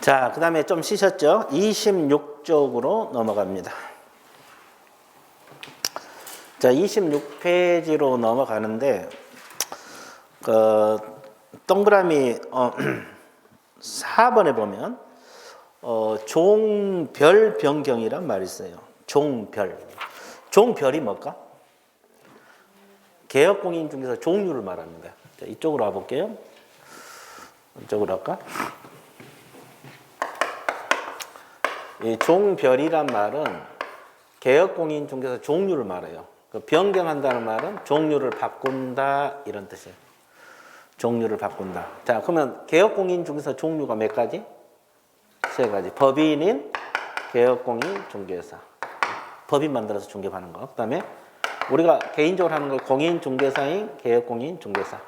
자, 그 다음에 좀 쉬셨죠? 26쪽으로 넘어갑니다. 자, 26페이지로 넘어가는데, 동그라미 4번에 보면 종별 변경이란 말이 있어요. 종별. 종별이 뭘까? 개혁공인 중에서 종류를 말합니다. 자, 이쪽으로 와볼게요. 이쪽으로 할까? 이 종별이란 말은 개혁공인 중에서 종류를 말해요. 변경한다는 말은 종류를 바꾼다 이런 뜻이에요. 종류를 바꾼다. 자, 그러면 개혁공인 중에서 종류가 몇 가지? 세 가지. 법인인, 개혁공인, 중개사. 법인 만들어서 중개하는 거. 그 다음에 우리가 개인적으로 하는 걸 공인중개사인, 개혁공인, 중개사.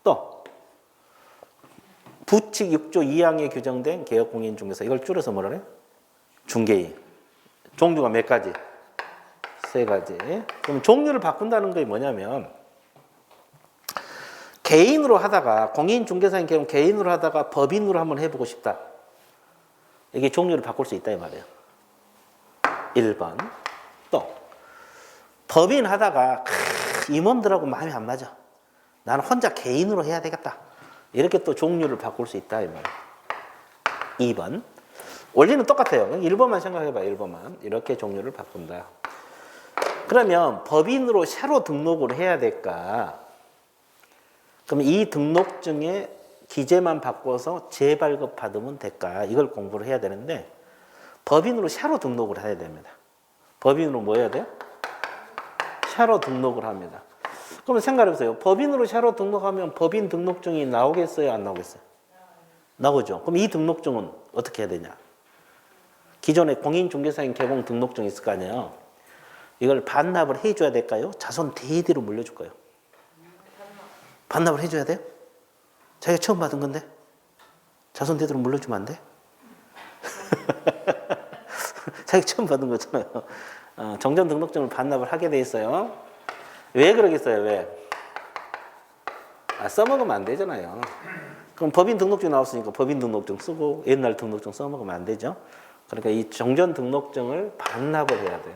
또 부칙 6조 2항에 규정된 개혁공인, 중개사. 이걸 줄여서 뭐라 그래요? 중개인. 종류가 몇 가지? 세 가지. 그럼 종류를 바꾼다는 게 뭐냐면 개인으로 하다가 공인중개사인 경우 개인으로 하다가 법인으로 한번 해보고 싶다. 이게 종류를 바꿀 수 있다 이 말이에요. 1번. 또 법인 하다가 임원들하고 마음이 안 맞아. 나는 혼자 개인으로 해야 되겠다. 이렇게 또 종류를 바꿀 수 있다 이 말이에요. 2번. 원리는 똑같아요. 1번만 생각해봐. 1번만. 이렇게 종류를 바꾼다. 그러면 법인으로 새로 등록을 해야 될까? 그럼 이 등록증의 기재만 바꿔서 재발급 받으면 될까? 이걸 공부를 해야 되는데 법인으로 새로 등록을 해야 됩니다. 법인으로 뭐 해야 돼요? 새로 등록을 합니다. 그러면 생각해보세요. 법인으로 새로 등록하면 법인 등록증이 나오겠어요? 안 나오겠어요? 나오죠. 그럼 이 등록증은 어떻게 해야 되냐? 기존에 공인중개사인 개공 등록증이 있을 거 아니에요. 이걸 반납을 해줘야 될까요? 자손 대대로 물려줄까요? 반납을 해줘야 돼요? 자기가 처음 받은 건데 자손 대대로 물려주면 안 돼? 자기가 처음 받은 거잖아요. 정전 등록증을 반납을 하게 돼 있어요. 왜 그러겠어요? 왜? 써먹으면 안 되잖아요. 그럼 법인 등록증 나왔으니까 법인 등록증 쓰고 옛날 등록증 써먹으면 안 되죠. 그러니까 이 정전 등록증을 반납을 해야 돼요.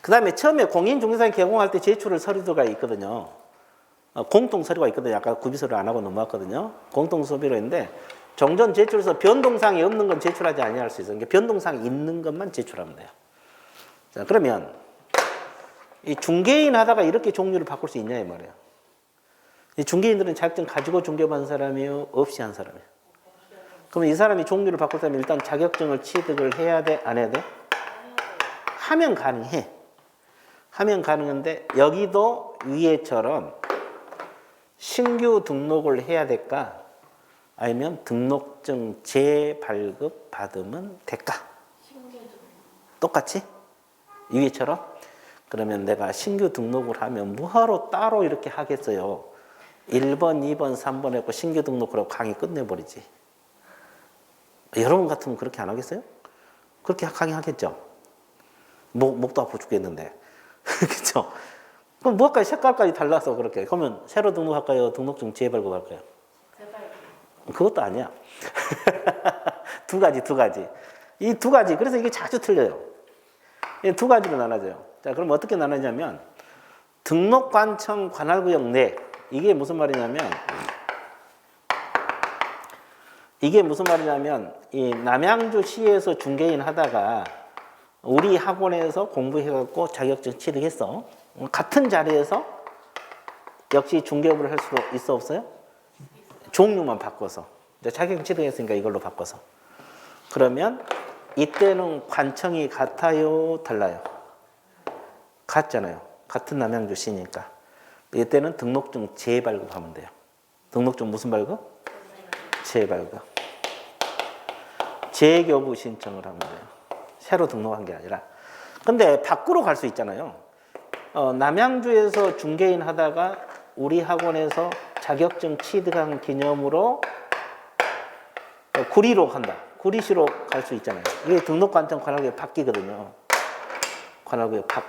그 다음에 처음에 공인중개사인 개공할 때 제출할 서류가 있거든요. 공통서류가 있거든요. 아까 구비서류 안 하고 넘어왔거든요. 공통서류인데 정전 제출에서 변동사항이 없는 건 제출하지 아니할 수 있어요. 그러니까 변동사항이 있는 것만 제출하면 돼요. 자, 그러면 이 중개인 하다가 이렇게 종류를 바꿀 수 있냐 이 말이에요. 이 중개인들은 자격증 가지고 중개받은 사람이요? 없이 한 사람이에요? 그러면 이 사람이 종류를 바꿀 때면 일단 자격증을 취득을 해야 돼? 안 해야 돼? 하면 가능해. 하면 가능한데 여기도 위에처럼 신규 등록을 해야 될까? 아니면 등록증 재발급 받으면 될까? 똑같이? 위에처럼? 그러면 내가 신규 등록을 하면 뭐하러 따로 이렇게 하겠어요? 1번, 2번, 3번 했고 신규 등록을 하고 강의 끝내버리지. 여러분 같으면 그렇게 안 하겠어요? 그렇게 강의하겠죠? 목도 아프고 죽겠는데. 그렇죠? 그럼 뭐할까요? 색깔까지 달라서 그렇게. 그러면 새로 등록할까요? 등록증 재발급 할까요? 재발급. 그것도 아니야. 두 가지. 이 두 가지. 그래서 이게 자주 틀려요. 이 두 가지로 나눠져요. 자, 그럼 어떻게 나누냐면 등록관청 관할구역 내 이게 무슨 말이냐면 이 남양주시에서 중개인 하다가 우리 학원에서 공부해갖고 자격증 취득했어. 같은 자리에서 역시 중개업을 할 수 있어 없어요? 종류만 바꿔서. 자격증 취득했으니까 이걸로 바꿔서. 그러면 이때는 관청이 같아요? 달라요? 같잖아요. 같은 남양주시니까. 이때는 등록증 재발급하면 돼요. 등록증 무슨 발급? 재발급. 재교부 신청을 하면 돼요. 새로 등록한 게 아니라. 근데 밖으로 갈 수 있잖아요. 남양주에서 중개인 하다가 우리 학원에서 자격증 취득한 기념으로 구리로 간다. 구리시로 갈 수 있잖아요. 이게 등록관청 관할구역 바뀌거든요. 관할구역 밖.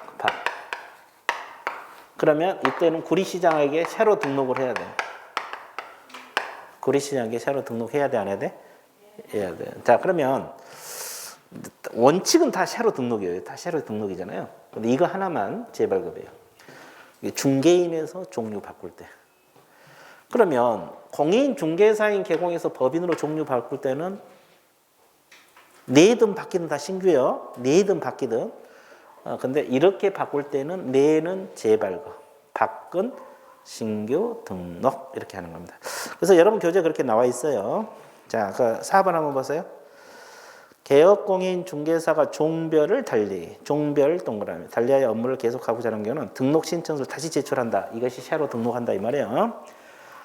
그러면 이때는 구리시장에게 새로 등록을 해야 돼요. 구리시장에 샤로 등록해야 돼, 안 해야 돼? 해야 돼. 자, 그러면 원칙은 다 샤로 등록이에요. 다 샤로 등록이잖아요. 근데 이거 하나만 재발급이에요. 중개인에서 종류 바꿀 때. 그러면 공인 중개사인 개공에서 법인으로 종류 바꿀 때는 내든 바뀌든 다 신규예요. 내든 바뀌든. 근데 이렇게 바꿀 때는 내는 재발급, 밖은 신규 등록 이렇게 하는 겁니다. 그래서 여러분 교재 그렇게 나와 있어요. 자, 그 4번 한번 보세요. 개업공인 중개사가 종별을 달리, 종별 동그라미 달리하여 업무를 계속하고자 하는 경우는 등록 신청서를 다시 제출한다. 이것이 샤로 등록한다 이 말이에요.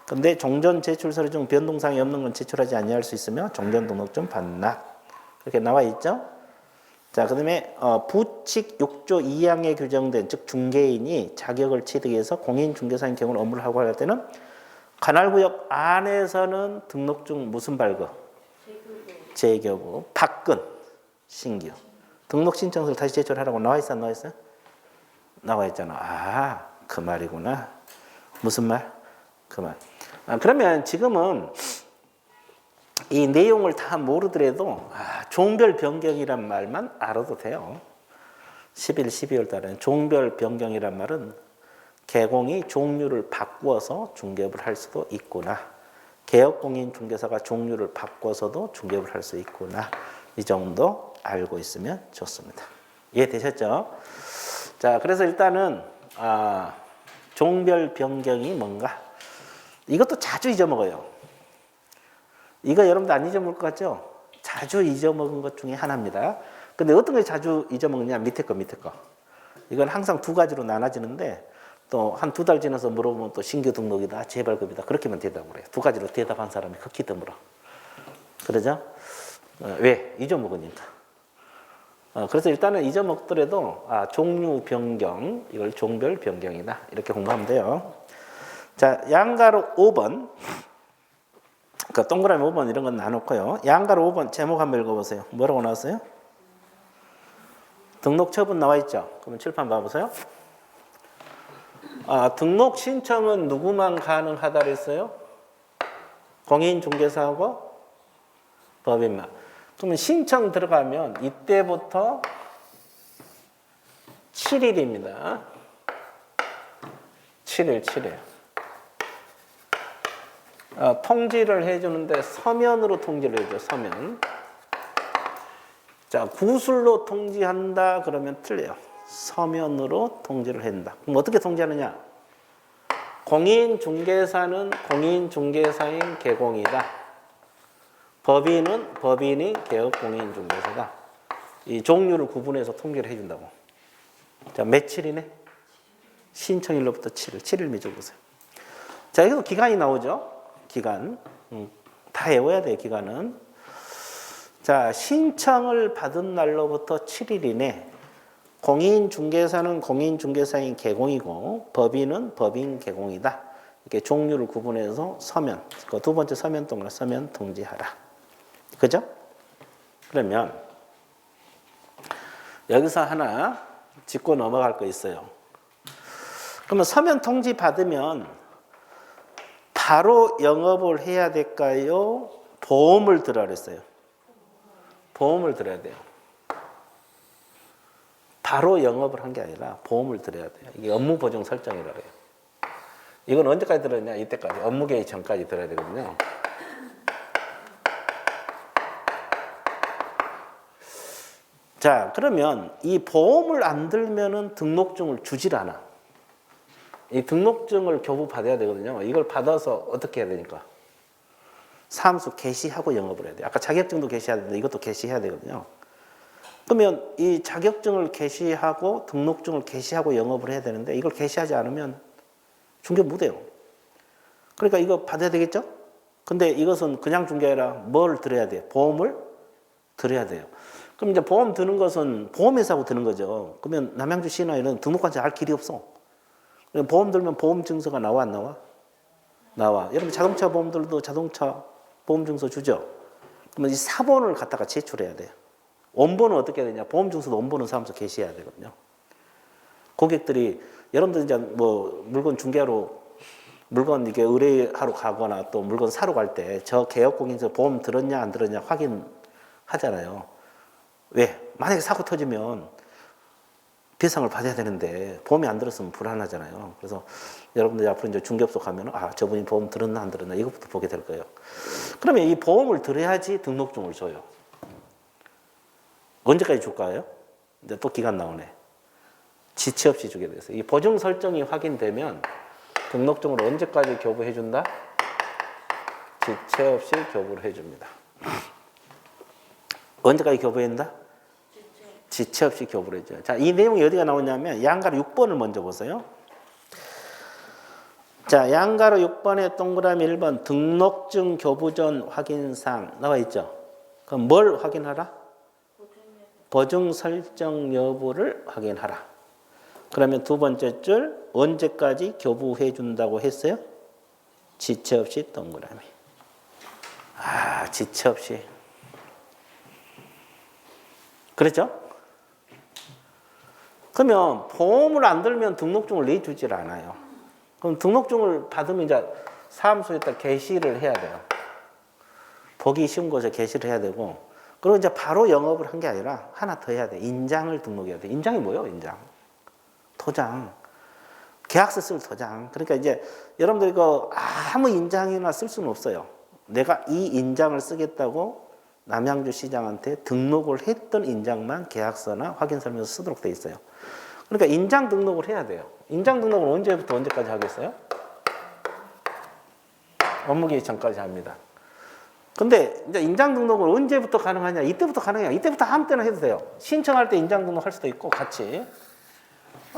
근데 종전 제출 서류 중 변동사항이 없는 건 제출하지 아니할 수 있으며 종전 등록증 반납 이렇게 나와 있죠. 자, 그다음에 부칙 6조 2항에 규정된 즉 중개인이 자격을 취득해서 공인 중개사인 경우는 업무를 하고 할 때는 관할구역 안에서는 등록증 무슨 발급? 재교부, 밖은 신규. 등록 신청서를 다시 제출하라고 나와 있어, 안 나와 있어? 나와 있잖아. 아, 그 말이구나. 무슨 말? 그 말. 그러면 지금은 이 내용을 다 모르더라도 종별 변경이란 말만 알아도 돼요. 12월 달에는 종별 변경이란 말은 개공이 종류를 바꾸어서 중개업을 할 수도 있구나. 개업공인 중개사가 종류를 바꿔서도 중개업을 할 수 있구나. 이 정도 알고 있으면 좋습니다. 이해되셨죠? 자, 그래서 일단은 종별 변경이 뭔가? 이것도 자주 잊어먹어요. 이거 여러분도 안 잊어먹을 것 같죠? 자주 잊어먹은 것 중에 하나입니다. 근데 어떤 걸 자주 잊어먹느냐? 밑에 거. 이건 항상 두 가지로 나눠지는데 또 한 2달 지나서 물어보면 또 신규 등록이다, 재발급이다 그렇게만 대답을 해요. 두 가지로 대답한 사람이 극히 드물어. 그러죠? 왜? 잊어먹으니까. 그래서 일단은 잊어먹더라도 종류 변경, 이걸 종별 변경이다 이렇게 공부하면 돼요. 자, 양가로 5번. 그러니까 동그라미 5번 이런 건 나놓고요. 양가로 5번 제목 한번 읽어보세요. 뭐라고 나왔어요? 등록 처분 나와 있죠? 그러면 칠판 봐보세요. 등록 신청은 누구만 가능하다 그랬어요? 공인중개사하고 법인만. 그러면 신청 들어가면 이때부터 7일입니다. 7일. 통지를 해주는데 서면으로 통지를 해줘, 서면. 자, 구술로 통지한다 그러면 틀려요. 서면으로 통지를 한다. 그럼 어떻게 통지하느냐? 공인중개사는 공인중개사인 개공이다. 법인은 법인이 개업공인중개사다. 이 종류를 구분해서 통지를 해준다고. 자, 며칠이네? 신청일로부터 7일 맺어보세요. 자, 여기서 기간이 나오죠? 기간. 다 외워야 돼요, 기간은. 자, 신청을 받은 날로부터 7일 이내 공인중개사는 공인중개사인 개공이고 법인은 법인 개공이다. 이렇게 종류를 구분해서 서면, 그 두 번째 서면 동그라 서면 통지하라. 그죠? 그러면 여기서 하나 짚고 넘어갈 거 있어요. 그러면 서면 통지 받으면 바로 영업을 해야 될까요? 보험을 들어야 그랬어요. 보험을 들어야 돼요. 바로 영업을 한 게 아니라 보험을 들어야 돼요. 이게 업무 보증 설정이라고 해요. 이건 언제까지 들어야 이때까지. 업무 개시 전까지 들어야 되거든요. 자, 그러면 이 보험을 안 들면은 등록증을 주질 않아. 이 등록증을 교부 받아야 되거든요. 이걸 받아서 어떻게 해야 되니까? 사무소 개시하고 영업을 해야 돼요. 아까 자격증도 개시해야 되는데 이것도 개시해야 되거든요. 그러면 이 자격증을 개시하고 등록증을 개시하고 영업을 해야 되는데 이걸 개시하지 않으면 중개 못 해요. 그러니까 이거 받아야 되겠죠? 근데 이것은 그냥 중개가 아니라 뭘 들어야 돼요? 보험을 들어야 돼요. 그럼 이제 보험 드는 것은 보험회사하고 드는 거죠. 그러면 남양주시나 이런 등록한지 알 길이 없어. 보험 들면 보험 증서가 나와 안 나와? 나와. 여러분 자동차 보험들도 자동차 보험 증서 주죠. 그러면 이 사본을 갖다가 제출해야 돼요. 원본은 어떻게 해야 되냐? 보험 증서도 원본은 사무소 게시해야 되거든요. 고객들이 여러분들 이제 뭐 물건 중개하러 물건 이게 의뢰하러 가거나 또 물건 사러 갈 때 저 개업공인에서 보험 들었냐 안 들었냐 확인하잖아요. 왜? 만약에 사고 터지면 배상을 받아야 되는데 보험이 안 들었으면 불안하잖아요. 그래서 여러분들이 앞으로 이제 중개업소 가면 저분이 보험 들었나 안 들었나 이것부터 보게 될 거예요. 그러면 이 보험을 들어야지 등록증을 줘요. 언제까지 줄까요? 이제 또 기간 나오네. 지체 없이 주게 돼서 이 보증 설정이 확인되면 등록증을 언제까지 교부해 준다? 지체 없이 교부를 해줍니다. 언제까지 교부한다? 지체 없이 교부를 해줘요. 자, 이 내용이 어디가 나오냐면 양가로 6번을 먼저 보세요. 자, 양가로 6번에 동그라미 1번 등록증 교부 전 확인사항 나와 있죠. 그럼 뭘 확인하라? 보증 설정 여부를 확인하라. 그러면 두 번째 줄 언제까지 교부해 준다고 했어요? 지체 없이 동그라미. 지체 없이. 그렇죠? 그러면 보험을 안 들면 등록증을 내주질 않아요. 그럼 등록증을 받으면 이제 사무소에다 게시를 해야 돼요. 보기 쉬운 곳에 게시를 해야 되고, 그리고 이제 바로 영업을 한 게 아니라 하나 더 해야 돼. 인장을 등록해야 돼. 인장이 뭐예요? 인장. 도장. 계약서 쓸 도장. 그러니까 이제 여러분들 이거 아무 인장이나 쓸 수는 없어요. 내가 이 인장을 쓰겠다고 남양주 시장한테 등록을 했던 인장만 계약서나 확인설명서 쓰도록 돼 있어요. 그러니까 인장 등록을 해야 돼요. 인장 등록을 언제부터 언제까지 하겠어요? 업무기일 전까지 합니다. 근데 이제 인장 등록을 언제부터 가능하냐? 이때부터 가능해요. 이때부터 아무 때나 해도 돼요. 신청할 때 인장 등록할 수도 있고 같이.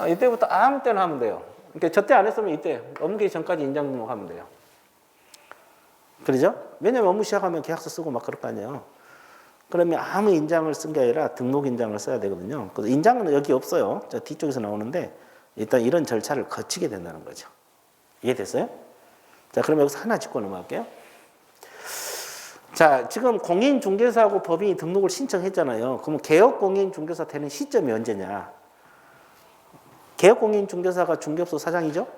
이때부터 아무 때나 하면 돼요. 그러니까 저때 안 했으면 이때 업무기일 전까지 인장 등록하면 돼요. 그러죠? 왜냐면 업무 시작하면 계약서 쓰고 막 그럴 거 아니에요. 그러면 아무 인장을 쓴 게 아니라 등록 인장을 써야 되거든요. 그래서 인장은 여기 없어요. 저 뒤쪽에서 나오는데 일단 이런 절차를 거치게 된다는 거죠. 이해됐어요? 자, 그럼 여기서 하나 짚고 넘어갈게요. 자, 지금 공인중개사하고 법인이 등록을 신청했잖아요. 그러면 개업공인중개사 되는 시점이 언제냐? 개업공인중개사가 중개업소 사장이죠?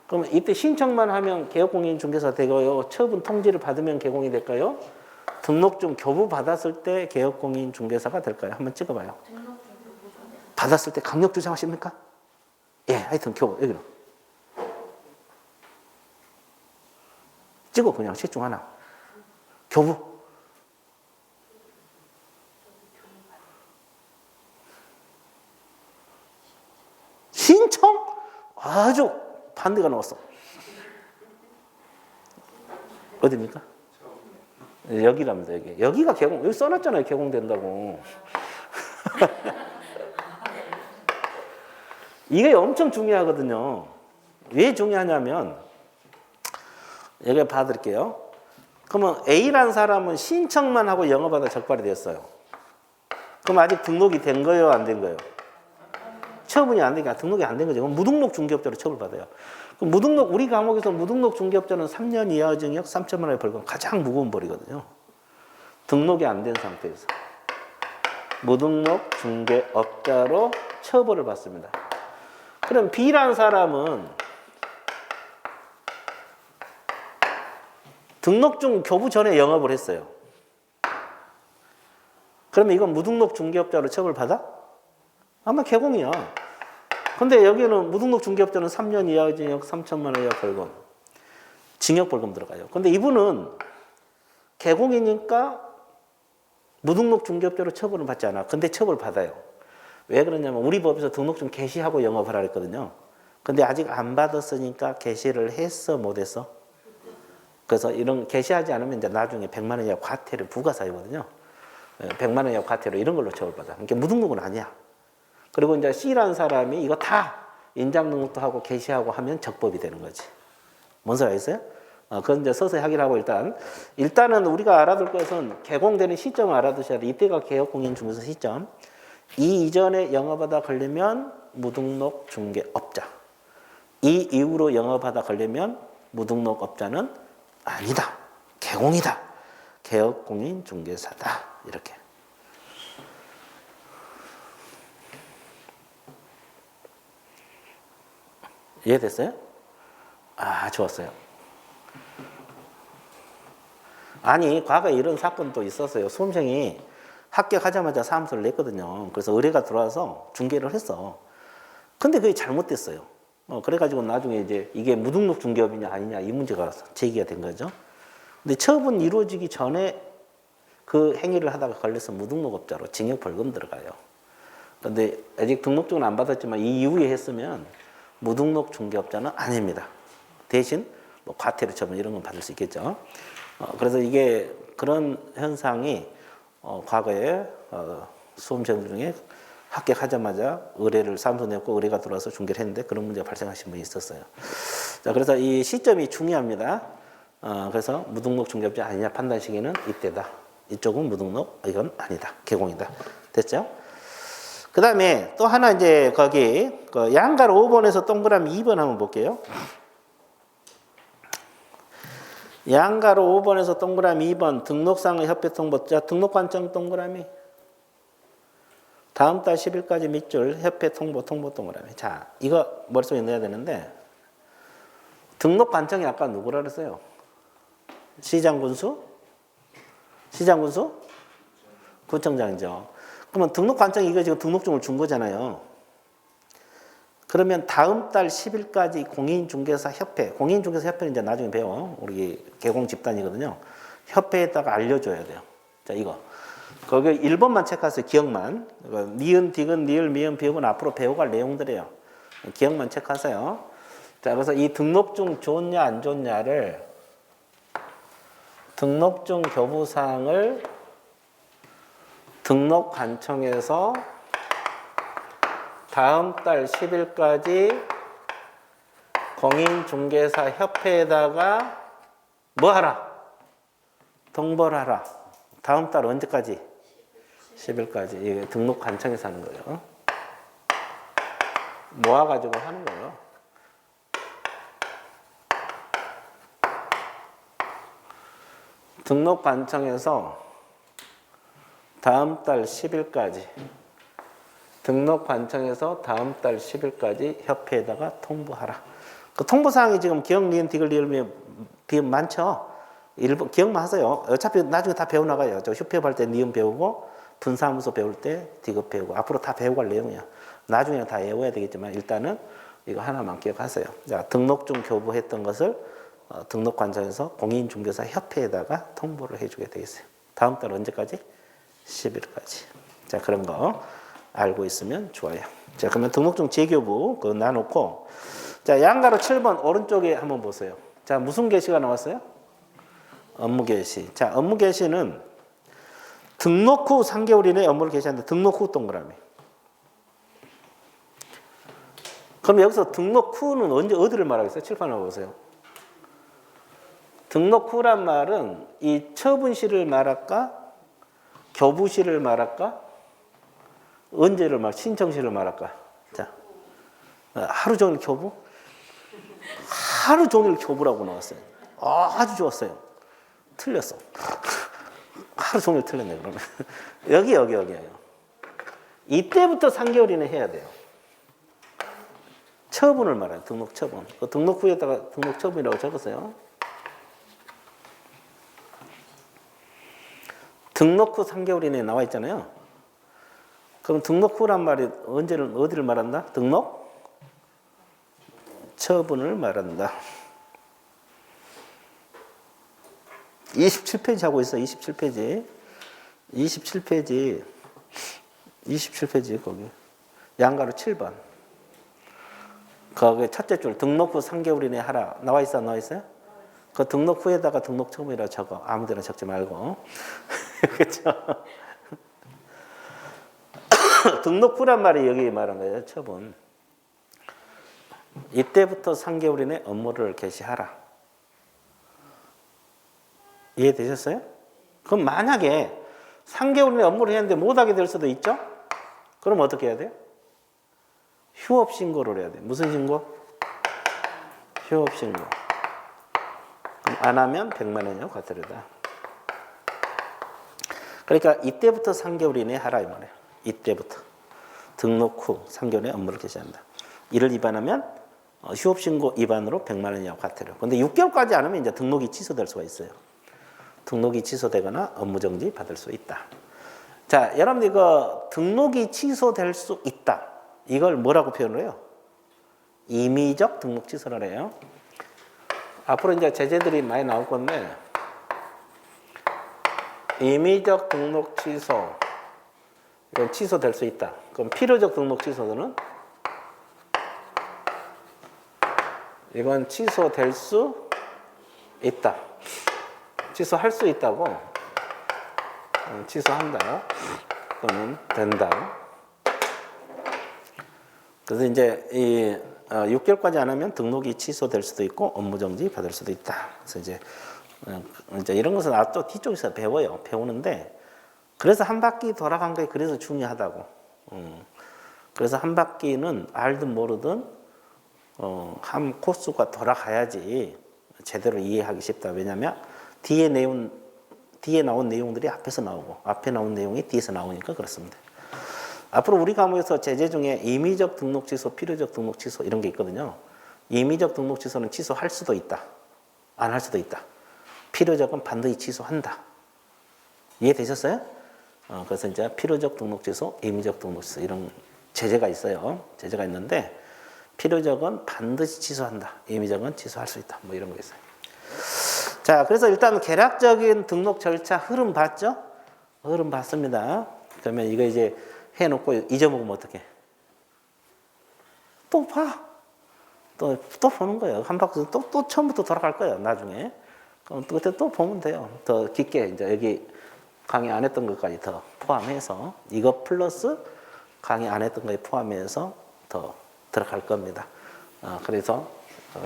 그러면 이때 신청만 하면 개업공인중개사 되고요. 처분 통지를 받으면 개공이 될까요? 등록증 교부 받았을 때 개업공인중개사가 될까요? 한번 찍어봐요. 받았을 때 강력 주장하십니까? 예, 하여튼 교부 여기로 찍어. 그냥 셋 중 하나. 교부. 신청? 아주 반대가 나왔어. 어디입니까? 여기랍니다. 여기가 개공. 여기 써놨잖아요. 개공된다고. 이게 엄청 중요하거든요. 왜 중요하냐면 여기 봐드릴게요. 그러면 A라는 사람은 신청만 하고 영업하다 적발이 됐어요. 그럼 아직 등록이 된 거예요? 안 된 거예요? 처분이 안 되니까 등록이 안 된 거죠. 그럼 무등록 중개업자로 처벌받아요. 그럼 무등록, 우리 과목에서 무등록 중개업자는 3년 이하 징역 3천만 원의 벌금, 가장 무거운 벌이거든요. 등록이 안 된 상태에서. 무등록 중개업자로 처벌을 받습니다. 그럼 B라는 사람은 등록증 교부 전에 영업을 했어요. 그러면 이건 무등록 중개업자로 처벌받아? 아마 개공이야. 근데 여기는 무등록 중개업자는 3년 이하 징역 3천만 원 이하 벌금. 징역 벌금 들어가요. 근데 이분은 개공이니까 무등록 중개업자로 처벌은 받지 않아. 근데 처벌받아요. 왜 그러냐면 우리 법에서 등록증 게시하고 영업하라 했거든요. 근데 아직 안 받았으니까 게시를 했어, 못 했어? 그래서 이런 게시하지 않으면 이제 나중에 100만 원 이하 과태료 부가사유거든요. 100만 원 이하 과태료 이런 걸로 처벌받아. 그러니까 무등록은 아니야. 그리고 이제 C라는 사람이 이거 다 인장 등록도 하고 게시하고 하면 적법이 되는 거지. 뭔 소리 알겠어요? 그건 이제 서서히 하기로 하고 일단은 우리가 알아둘 것은 개공되는 시점을 알아두셔야 돼. 이때가 개업공인중개사 시점. 이 이전에 영업하다 걸리면 무등록 중개업자. 이 이후로 영업하다 걸리면 무등록업자는 아니다. 개공이다. 개업공인중개사다. 이렇게. 이해됐어요? 아, 좋았어요. 아니, 과거에 이런 사건도 있었어요. 수험생이 합격하자마자 사무소를 냈거든요. 그래서 의뢰가 들어와서 중개를 했어. 근데 그게 잘못됐어요. 그래가지고 나중에 이제 이게 무등록 중개업이냐 아니냐 이 문제가 제기가 된 거죠. 근데 처분 이루어지기 전에 그 행위를 하다가 걸려서 무등록업자로 징역 벌금 들어가요. 근데 아직 등록증은 안 받았지만 이 이후에 했으면 무등록 중개업자는 아닙니다. 대신 뭐 과태료 처분 이런 건 받을 수 있겠죠. 그래서 이게 그런 현상이 과거에 수험생 중에 합격하자마자 의뢰를 사무소 냈고 의뢰가 들어와서 중개를 했는데 그런 문제가 발생하신 분이 있었어요. 자, 그래서 이 시점이 중요합니다. 그래서 무등록 중개업자 아니냐 판단 시기는 이때다. 이쪽은 무등록, 이건 아니다. 개공이다. 됐죠? 그 다음에 또 하나 이제 거기 그 양가로 5번에서 동그라미 2번 한번 볼게요. 양가로 5번에서 동그라미 2번 등록상의 협회 통보. 자, 등록관청 동그라미. 다음 달 10일까지 밑줄 협회 통보 동그라미. 자, 이거 머릿속에 넣어야 되는데 등록관청이 아까 누구라 그랬어요? 시장군수? 구청장이죠. 그러면 등록관청이 이거 지금 등록증을 준 거잖아요. 그러면 다음 달 10일까지 공인중개사 협회, 공인중개사 협회는 이제 나중에 배워. 우리 개공 집단이거든요. 협회에다가 알려줘야 돼요. 자, 이거. 거기 1번만 체크하세요. 기억만. 니은, 디귿, 리을, 미음, 비읍은 앞으로 배워갈 내용들이에요. 기억만 체크하세요. 자, 그래서 이 등록증 좋냐 안 좋냐를 등록증 교부사항을 등록관청에서 다음 달 10일까지 공인중개사 협회에다가 뭐 하라? 통보를 하라. 다음 달 언제까지? 10일까지. 이게 등록관청에서 하는 거예요. 모아가지고 하는 거예요. 등록관청에서 다음 달 10일까지 등록관청에서 다음 달 10일까지 협회에다가 통보하라. 그 통보사항이 지금 기억, 니은, 디귿, 리을, 비읍 많죠? 일본 기억만 하세요. 어차피 나중에 다 배워나가요. 저 휴폐업 할 때 니은 배우고 분사무소 배울 때 디귿 배우고 앞으로 다 배워갈 내용이야. 나중에 다 외워야 되겠지만 일단은 이거 하나만 기억하세요. 자, 등록증 교부했던 것을 등록관청에서 공인중개사 협회에다가 통보를 해주게 돼 있어요. 다음 달 언제까지? 10일까지. 자, 그런 거 알고 있으면 좋아요. 자, 그러면 등록증 재교부 그거 놔놓고 자, 양가로 7번 오른쪽에 한번 보세요. 자, 무슨 게시가 나왔어요? 업무 개시. 자, 업무 개시는 등록 후 3개월 이내에 업무를 개시하는데 등록 후 동그라미. 그럼 여기서 등록 후는 언제 어디를 말하겠어요? 칠판 한번 보세요. 등록 후란 말은 이 처분시를 말할까? 교부시를 말할까? 언제를 말? 신청시를 말할까? 자, 하루 종일 교부? 하루 종일 교부라고 나왔어요. 아주 좋았어요. 틀렸어. 하루 종일 틀렸네, 그러면. 여기요. 이때부터 3개월 이내 해야 돼요. 처분을 말해요. 등록 처분. 그 등록 후에다가 등록 처분이라고 적었어요. 등록 후 3개월 이내에 나와 있잖아요. 그럼 등록 후란 말이 어디를 말한다? 등록 처분을 말한다. 27페이지 하고 있어. 27페이지. 27페이지 거기. 양가로 7번. 거기 첫째 줄 등록 후 3개월 이내에 하라. 나와 있어요? 그 등록 후에다가 등록 처분이라고 적어. 아무 데나 적지 말고. 그렇죠? 등록 후란 말이 여기 말한 거예요. 처분. 이때부터 3개월 이내 업무를 개시하라. 이해되셨어요? 그럼 만약에 3개월 이내 업무를 했는데 못하게 될 수도 있죠? 그럼 어떻게 해야 돼요? 휴업 신고를 해야 돼요. 무슨 신고? 휴업 신고. 안 하면 100만 원이요. 과태료다. 그러니까 이때부터 3개월 이내에 하라 이 말이에요. 이때부터. 등록 후 3개월 이내 업무를 개시한다. 이를 위반하면 휴업신고 위반으로 100만 원 이하 과태료. 근데 6개월까지 안 하면 이제 등록이 취소될 수가 있어요. 등록이 취소되거나 업무정지 받을 수 있다. 자, 여러분들 이거 등록이 취소될 수 있다. 이걸 뭐라고 표현을 해요? 임의적 등록 취소를 해요. 앞으로 이제 제재들이 많이 나올 건데, 임의적 등록 취소, 이건 취소될 수 있다. 그럼 필요적 등록 취소는 이건 취소될 수 있다. 취소할 수 있다고. 취소한다. 또는 된다. 그래서 이제 이 6개월까지 안 하면 등록이 취소될 수도 있고 업무정지 받을 수도 있다. 그래서 이제 이런 것은 또 뒤쪽에서 배우는데, 그래서 한 바퀴 돌아간 게 그래서 중요하다고. 그래서 한 바퀴는 알든 모르든 한 코스가 돌아가야지 제대로 이해하기 쉽다. 왜냐하면 뒤에 나온 내용들이 앞에서 나오고 앞에 나온 내용이 뒤에서 나오니까 그렇습니다. 앞으로 우리 과목에서 제재 중에 임의적 등록 취소, 필요적 등록 취소 이런 게 있거든요. 임의적 등록 취소는 취소할 수도 있다. 안 할 수도 있다. 필요적은 반드시 취소한다. 이해되셨어요? 그래서 이제 필요적 등록 취소, 임의적 등록 취소 이런 제재가 있어요. 제재가 있는데 필요적은 반드시 취소한다. 임의적은 취소할 수 있다. 뭐 이런 거 있어요. 자, 그래서 일단 개략적인 등록 절차 흐름 봤죠? 흐름 봤습니다. 그러면 이거 이제 해놓고 잊어먹으면 어떡해? 또 봐. 또 보는 거예요. 한 바퀴 또 처음부터 돌아갈 거예요. 나중에. 그럼 그때 또 보면 돼요. 더 깊게 이제 여기 강의 안 했던 것까지 더 포함해서 이거 플러스 강의 안 했던 거에 포함해서 더 들어갈 겁니다. 그래서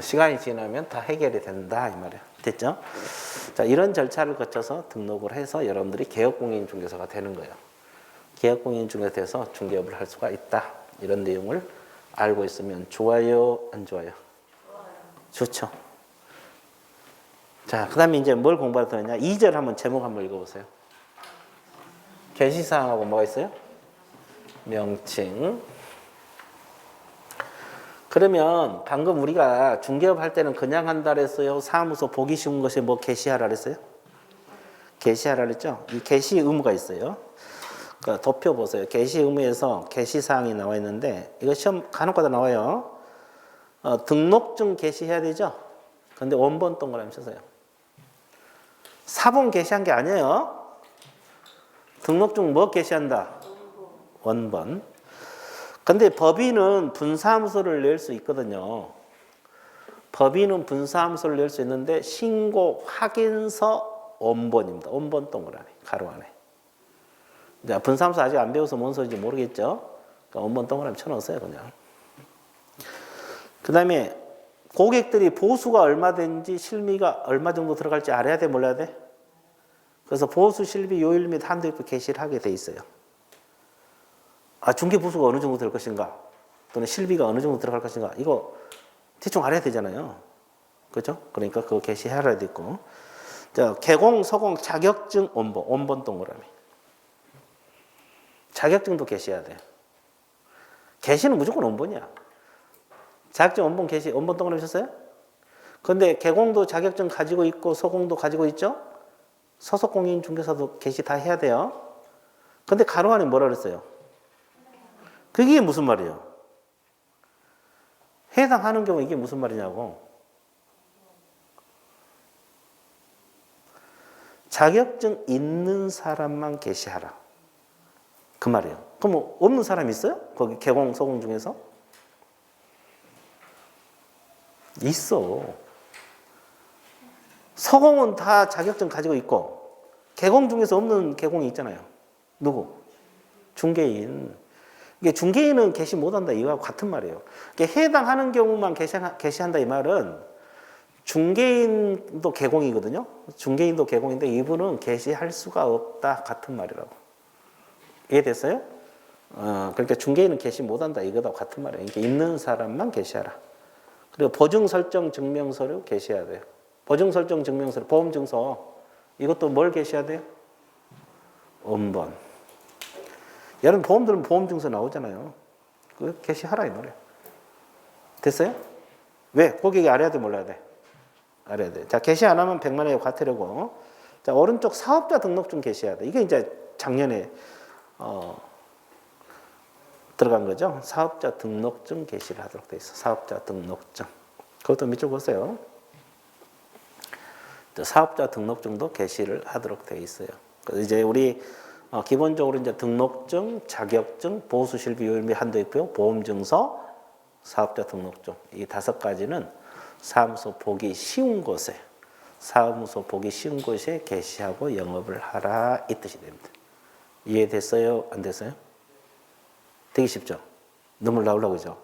시간이 지나면 다 해결이 된다 이 말이에요. 됐죠? 자, 이런 절차를 거쳐서 등록을 해서 여러분들이 개업공인중개사가 되는 거예요. 개업공인중개사 돼서 중개업을 할 수가 있다. 이런 내용을 알고 있으면 좋아요, 안 좋아요? 좋죠. 자, 그 다음에 이제 뭘 공부할 거냐? 2절 한번 제목 한번 읽어보세요. 게시사항하고 뭐가 있어요? 명칭. 그러면 방금 우리가 중개업 할 때는 그냥 한다 그랬어요? 사무소 보기 쉬운 것이 뭐 게시하라 그랬어요? 게시하라 그랬죠? 이 게시 의무가 있어요. 그러니까 도표 보세요. 게시 의무에서 게시사항이 나와 있는데 이거 시험 간혹가다 나와요. 등록증 게시해야 되죠? 근데 원본 동그라미 쳐서요. 사본 게시한 게 아니에요. 등록증 뭐 게시한다? 원본. 근데 법인은 분사무소를 낼 수 있거든요. 법인은 분사무소를 낼 수 있는데 신고 확인서 원본입니다. 원본 동그라미 가로 안에. 이제 분사무소 아직 안 배워서 뭔 소리인지 모르겠죠. 그러니까 원본 동그라미 쳐놓으세요 그냥. 그 다음에 고객들이 보수가 얼마 된지 실미가 얼마 정도 들어갈지 알아야 돼 몰라야 돼? 그래서 보수, 실비, 요일 및 한도입부 게시를 하게 돼 있어요. 중개 보수가 어느 정도 될 것인가 또는 실비가 어느 정도 들어갈 것인가 이거 대충 알아야 되잖아요. 그렇죠? 그러니까 그거 게시해야 되고. 자, 개공, 서공, 자격증, 원본 동그라미. 자격증도 게시해야 돼. 게시는 무조건 원본이야. 자격증 원본 게시, 원본 동그라미 쳤어요? 근데 개공도 자격증 가지고 있고 서공도 가지고 있죠? 소속 공인 중개사도 게시 다 해야 돼요. 근데 가로 안에 뭐라 그랬어요? 그게 무슨 말이에요? 해당하는 경우 이게 무슨 말이냐고. 자격증 있는 사람만 게시하라. 그 말이에요. 그럼 뭐 없는 사람 있어요? 거기 개공, 소공 중에서? 있어. 서공은 다 자격증 가지고 있고 개공 중에서 없는 개공이 있잖아요. 누구? 중개인. 이게 중개인은 게시 못한다 이거하고 같은 말이에요. 해당하는 경우만 게시한다 이 말은 중개인도 개공이거든요. 중개인도 개공인데 이분은 게시할 수가 없다 같은 말이라고. 이해됐어요? 그러니까 중개인은 게시 못한다 이거하고 같은 말이에요. 그러니까 있는 사람만 게시하라. 그리고 보증 설정 증명서를 게시해야 돼요. 보증 설정 증명서, 보험증서 이것도 뭘 게시해야 돼요? 원본. 여러분 보험 들으면 보험증서 나오잖아요. 그거 게시하라 이 말이에요. 됐어요? 왜? 고객이 알아야 돼, 몰라야 돼? 알아야 돼. 자, 게시 안 하면 100만 원이 과태료고. 자, 오른쪽 사업자 등록증 게시해야 돼. 이게 이제 작년에 들어간 거죠. 사업자 등록증 게시를 하도록 돼 있어. 사업자 등록증. 그것도 밑줄 보세요. 사업자 등록증도 게시를 하도록 돼 있어요. 그래서 이제 우리 기본적으로 이제 등록증, 자격증, 보수실비 요일 및 한도입표, 보험증서, 사업자 등록증 이 5가지는 사무소 보기 쉬운 곳에 게시하고 영업을 하라 이 뜻이 됩니다. 이해됐어요? 안 됐어요? 되게 쉽죠? 눈물 나오려고 그죠?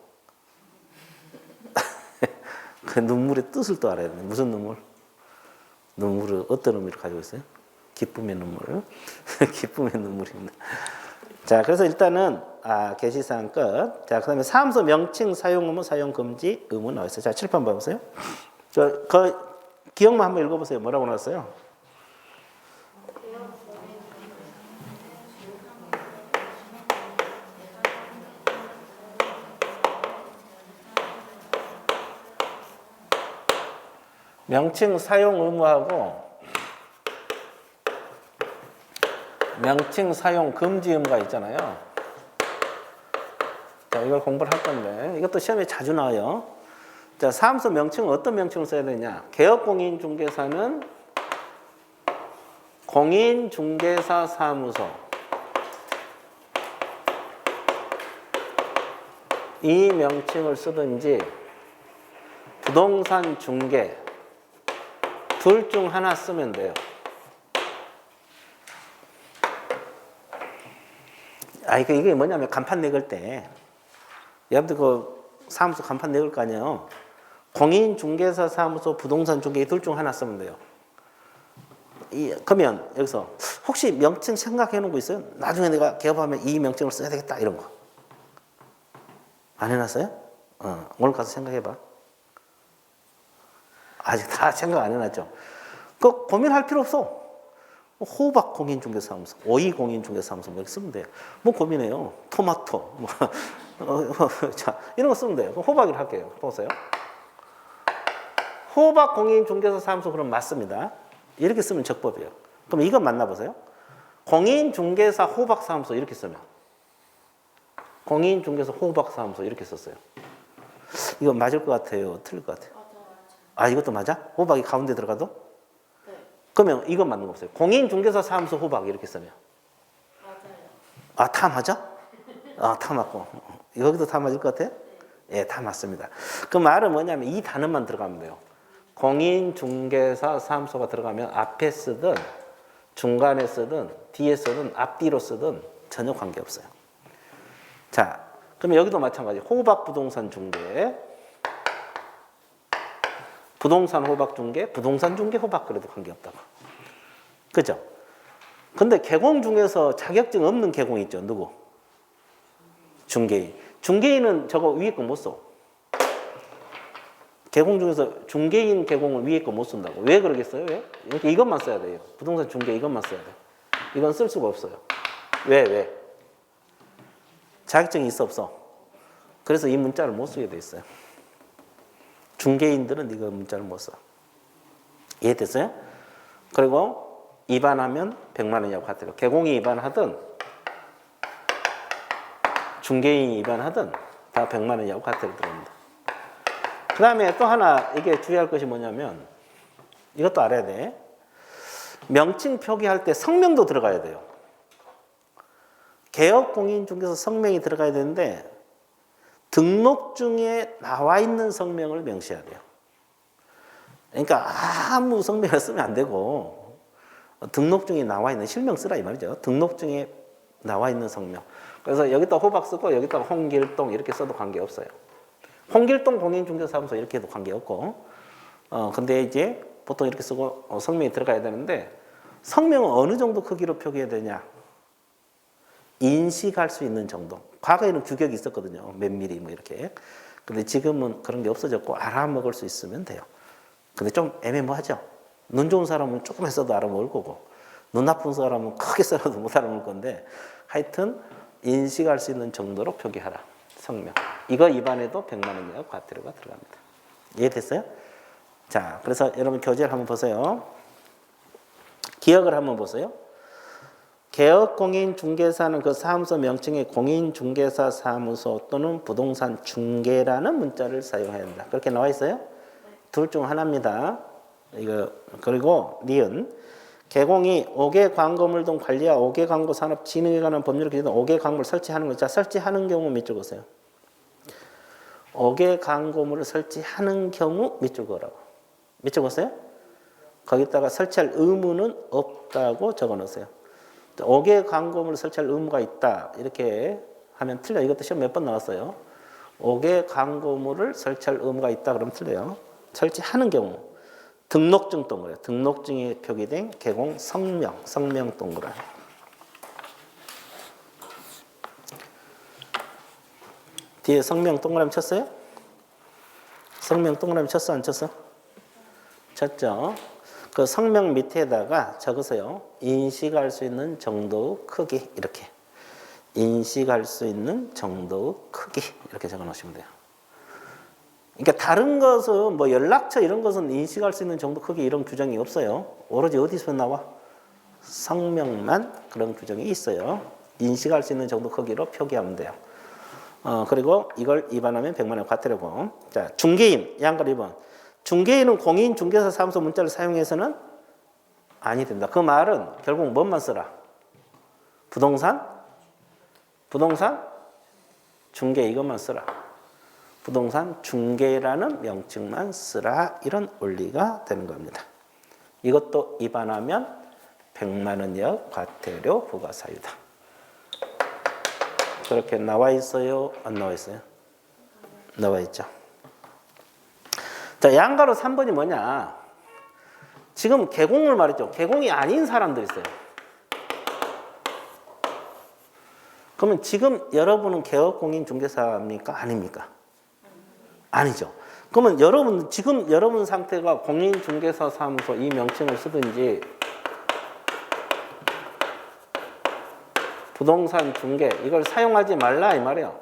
그 눈물의 뜻을 또 알아야 돼. 무슨 눈물? 눈물을 어떤 의미를 가지고 있어요? 기쁨의 눈물. 기쁨의 눈물입니다. 자, 그래서 일단은 게시사항 끝. 자, 그다음에 사무소 명칭 사용 의무 사용 금지 의무 나와 있어요. 자, 칠판 봐보세요. 그 기억만 한번 읽어보세요. 뭐라고 나왔어요? 명칭 사용 의무하고 명칭 사용 금지 의무가 있잖아요. 자, 이걸 공부를 할 건데 이것도 시험에 자주 나와요. 자, 사무소 명칭은 어떤 명칭을 써야 되냐? 개업공인중개사는 공인중개사 사무소. 이 명칭을 쓰든지 부동산 중개 둘 중 하나 쓰면 돼요. 이게 뭐냐면 간판 내걸 때 여러분들 그 사무소 간판 내걸 거 아니에요. 공인중개사 사무소 부동산 중개 둘 중 하나 쓰면 돼요. 그러면 여기서 혹시 명칭 생각해 놓은 거 있어요? 나중에 내가 개업하면 이 명칭을 써야 되겠다 이런 거. 안 해놨어요? 오늘 가서 생각해봐. 아직 다 생각 안 해놨죠? 그 고민할 필요 없어. 호박 공인중개사무소, 오이 공인중개사무소 이렇게 쓰면 돼요. 뭐 고민해요? 토마토, 자 이런 거 쓰면 돼요. 그럼 호박을 할게요. 보세요. 호박 공인중개사 사무소 그럼 맞습니다. 이렇게 쓰면 적법이에요. 그럼 이거 맞나 보세요. 공인중개사 호박사무소 이렇게 쓰면 공인중개사 호박사무소 이렇게 썼어요. 이거 맞을 것 같아요? 틀릴 것 같아요? 이것도 맞아? 호박이 가운데 들어가도? 네. 그러면 이건 맞는 거 없어요. 공인중개사 사무소 호박 이렇게 쓰면 맞아요. 다 맞아? 다 맞고 여기도 다 맞을 것 같아요? 예, 다 맞습니다. 그 말은 뭐냐면 이 단어만 들어가면 돼요. 공인중개사 사무소가 들어가면 앞에 쓰든 중간에 쓰든 뒤에 쓰든 앞뒤로 쓰든 전혀 관계없어요. 자, 그러면 여기도 마찬가지. 호박 부동산 중개, 부동산 호박 중개, 부동산 중개 호박 그래도 관계없다고. 그죠? 근데 개공 중에서 자격증 없는 개공이 있죠. 누구? 중개인. 중개인은 저거 위에 거 못 써. 개공 중에서 중개인 개공을 위에 거 못 쓴다고. 왜 그러겠어요? 왜? 이렇게 이것만 써야 돼요. 부동산 중개 이것만 써야 돼. 이건 쓸 수가 없어요. 왜? 자격증이 있어 없어? 그래서 이 문자를 못 쓰게 돼 있어요. 중개인들은 이거 문자를 못 써. 이해됐어요? 그리고 위반하면 100만 원이라고 하더라고요. 개공이 위반하든 중개인이 위반하든 다 100만 원이라고 과태료 들어옵니다. 그 다음에 또 하나 이게 주의할 것이 뭐냐면 이것도 알아야 돼. 명칭 표기할 때 성명도 들어가야 돼요. 개업공인중개사 성명이 들어가야 되는데 등록증에 나와 있는 성명을 명시해야 돼요. 그러니까 아무 성명을 쓰면 안 되고 등록증에 나와 있는 실명 쓰라 이 말이죠. 등록증에 나와 있는 성명. 그래서 여기다 호박 쓰고 여기다 홍길동 이렇게 써도 관계없어요. 홍길동 공인중개사무소 이렇게 해도 관계없고 근데 이제 보통 이렇게 쓰고 성명이 들어가야 되는데 성명은 어느 정도 크기로 표기해야 되냐? 인식할 수 있는 정도. 과거에는 규격이 있었거든요. 몇 미리 뭐 이렇게. 근데 지금은 그런 게 없어졌고 알아먹을 수 있으면 돼요. 근데 좀 애매모하죠. 눈 좋은 사람은 조금 했어도 알아먹을 거고 눈 나쁜 사람은 크게 써도 못 알아먹을 건데 하여튼 인식할 수 있는 정도로 표기하라. 성명. 이거 위반해도 100만 원 이하 과태료가 들어갑니다. 이해됐어요? 자, 그래서 여러분 교재를 한번 보세요. 기억을 한번 보세요. 개업공인중개사는 그 사무소 명칭에 공인중개사 사무소 또는 부동산 중개라는 문자를 사용해야 한다. 그렇게 나와 있어요? 둘 중 하나입니다. 이거 그리고 니은 개공이 5개 광고물 등 관리와 5개 광고 산업 진흥에 관한 법률을 기준으로 5개 광고를 설치하는 거. 자, 설치하는 경우 밑줄 그으세요. 5개 광고물을 설치하는 경우 밑줄 그으라고. 밑줄 그으세요? 거기다가 설치할 의무는 없다고 적어 놓으세요. 5개 광고물을 설치할 의무가 있다. 이렇게 하면 틀려. 이것도 시험 몇 번 나왔어요. 5개 광고물을 설치할 의무가 있다. 그러면 틀려요. 설치하는 경우. 등록증 동그라미. 등록증에 표기된 개공 성명 동그라미. 뒤에 성명 동그라미 쳤어요? 성명 동그라미 쳤어? 안 쳤어? 쳤죠. 그 성명 밑에다가 적으세요. 인식할 수 있는 정도 크기 이렇게. 인식할 수 있는 정도 크기 이렇게 적어 놓으시면 돼요. 그러니까 다른 것은 뭐 연락처 이런 것은 인식할 수 있는 정도 크기 이런 규정이 없어요. 오로지 어디서 나와? 성명만 그런 규정이 있어요. 인식할 수 있는 정도 크기로 표기하면 돼요. 그리고 이걸 위반하면 100만 원 과태료고. 자, 중개인 양가 2번. 중개인은 공인중개사 사무소 문자를 사용해서는 아니 된다. 그 말은 결국 뭔만 쓰라? 부동산 중개 이것만 쓰라. 부동산 중개라는 명칭만 쓰라. 이런 원리가 되는 겁니다. 이것도 위반하면 100만 원 이하 과태료 부과 사유다. 그렇게 나와 있어요? 안 나와 있어요? 나와 있죠. 자, 양가로 3번이 뭐냐? 지금 개공을 말했죠. 개공이 아닌 사람들 있어요. 그러면 지금 여러분은 개업공인중개사입니까? 아닙니까? 아니죠. 그러면 여러분 지금 여러분 상태가 공인중개사 사무소 이 명칭을 쓰든지 부동산 중개 이걸 사용하지 말라 이 말이에요.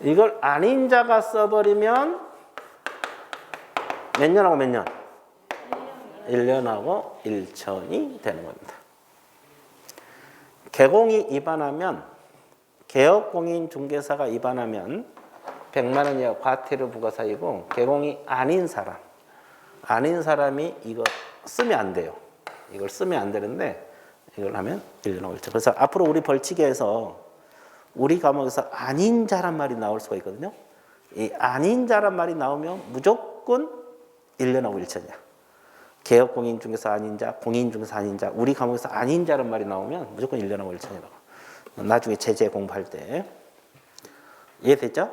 이걸 아닌 자가 써버리면 몇 년하고 몇 년? 1년하고 1천이 되는 겁니다. 개공이 위반하면 개업공인중개사가 위반하면 100만 원 이하 과태료 부과사유고 개공이 아닌 사람이 이거 쓰면 안 돼요. 이걸 쓰면 안 되는데 이걸 하면 1년하고 1천. 그래서 앞으로 우리 벌칙에서 우리 과목에서 아닌 자란 말이 나올 수가 있거든요. 이 아닌 자란 말이 나오면 무조건 1년하고 1천이야. 개업공인중개사 아닌 자, 공인중개사 아닌 자, 우리 과목에서 아닌 자란 말이 나오면 무조건 1년하고 1천이라고. 나중에 제재 공부할 때. 이해됐죠?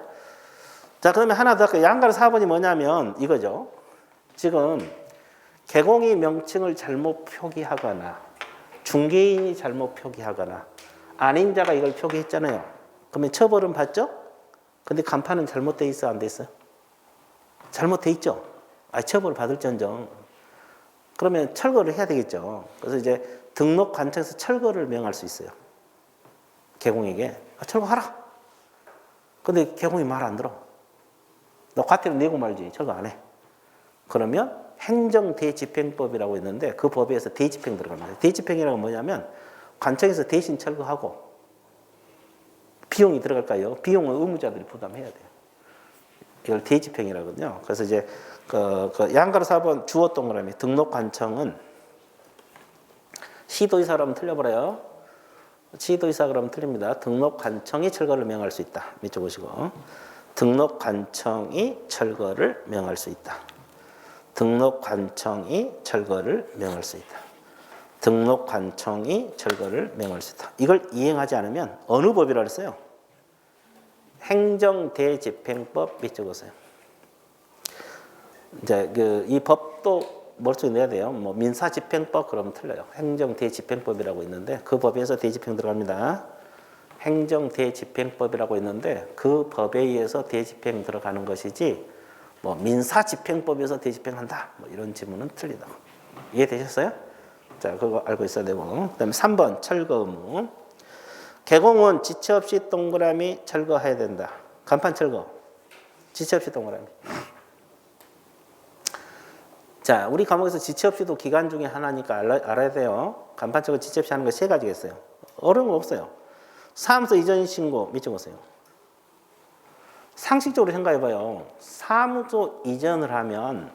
자, 그러면 하나 더 할게요. 양가로 4번이 뭐냐면 이거죠. 지금 개공이 명칭을 잘못 표기하거나 중개인이 잘못 표기하거나 아닌 자가 이걸 표기했잖아요. 그러면 처벌은 받죠? 근데 간판은 잘못돼 있어, 안 돼 있어? 잘못돼 있죠? 처벌을 받을지언정. 그러면 철거를 해야 되겠죠. 그래서 이제 등록 관청에서 철거를 명할 수 있어요. 개공에게 철거하라. 근데 개공이 말 안 들어. 너 과태료 내고 말지. 철거 안 해. 그러면 행정대집행법이라고 있는데 그 법에서 대집행 들어갑니다. 대집행이라고 뭐냐면 관청에서 대신 철거하고 비용이 들어갈까요? 비용은 의무자들이 부담해야 돼요. 이걸 대집행이라거든요. 그래서 이제 그 양가로 4번 주어 동그라미 등록관청은 시도의사 그러면 틀려버려요. 시도의사 그러면 틀립니다. 등록관청이 철거를 명할 수 있다. 밑줄 보시고 등록관청이 철거를 명할 수 있다. 등록관청이 철거를 명할 수 있다. 등록관청이 철거를 명할 수 있다. 이걸 이행하지 않으면 어느 법이라고 했어요? 행정대집행법 밑줄 그으세요. 이제 이 법도 머릿속에 내야 돼요. 뭐 민사집행법 그러면 틀려요. 행정대집행법이라고 있는데 그 법에서 대집행 들어갑니다. 행정대집행법이라고 있는데 그 법에 의해서 대집행 들어가는 것이지 뭐 민사집행법에서 대집행한다. 뭐 이런 지문은 틀리다고. 이해되셨어요? 자, 그거 알고 있어야 되고. 그다음에 3번 철거 의무. 개공은 지체 없이 동그라미 철거해야 된다. 간판 철거. 지체 없이 동그라미. 자, 우리 과목에서 지체 없이도 기간 중에 하나니까 알아야 돼요. 간판 철거 지체 없이 하는 거 세 가지가 있어요. 어려운 거 없어요. 사무소 이전 신고 밑줄 보세요. 상식적으로 생각해봐요. 사무소 이전을 하면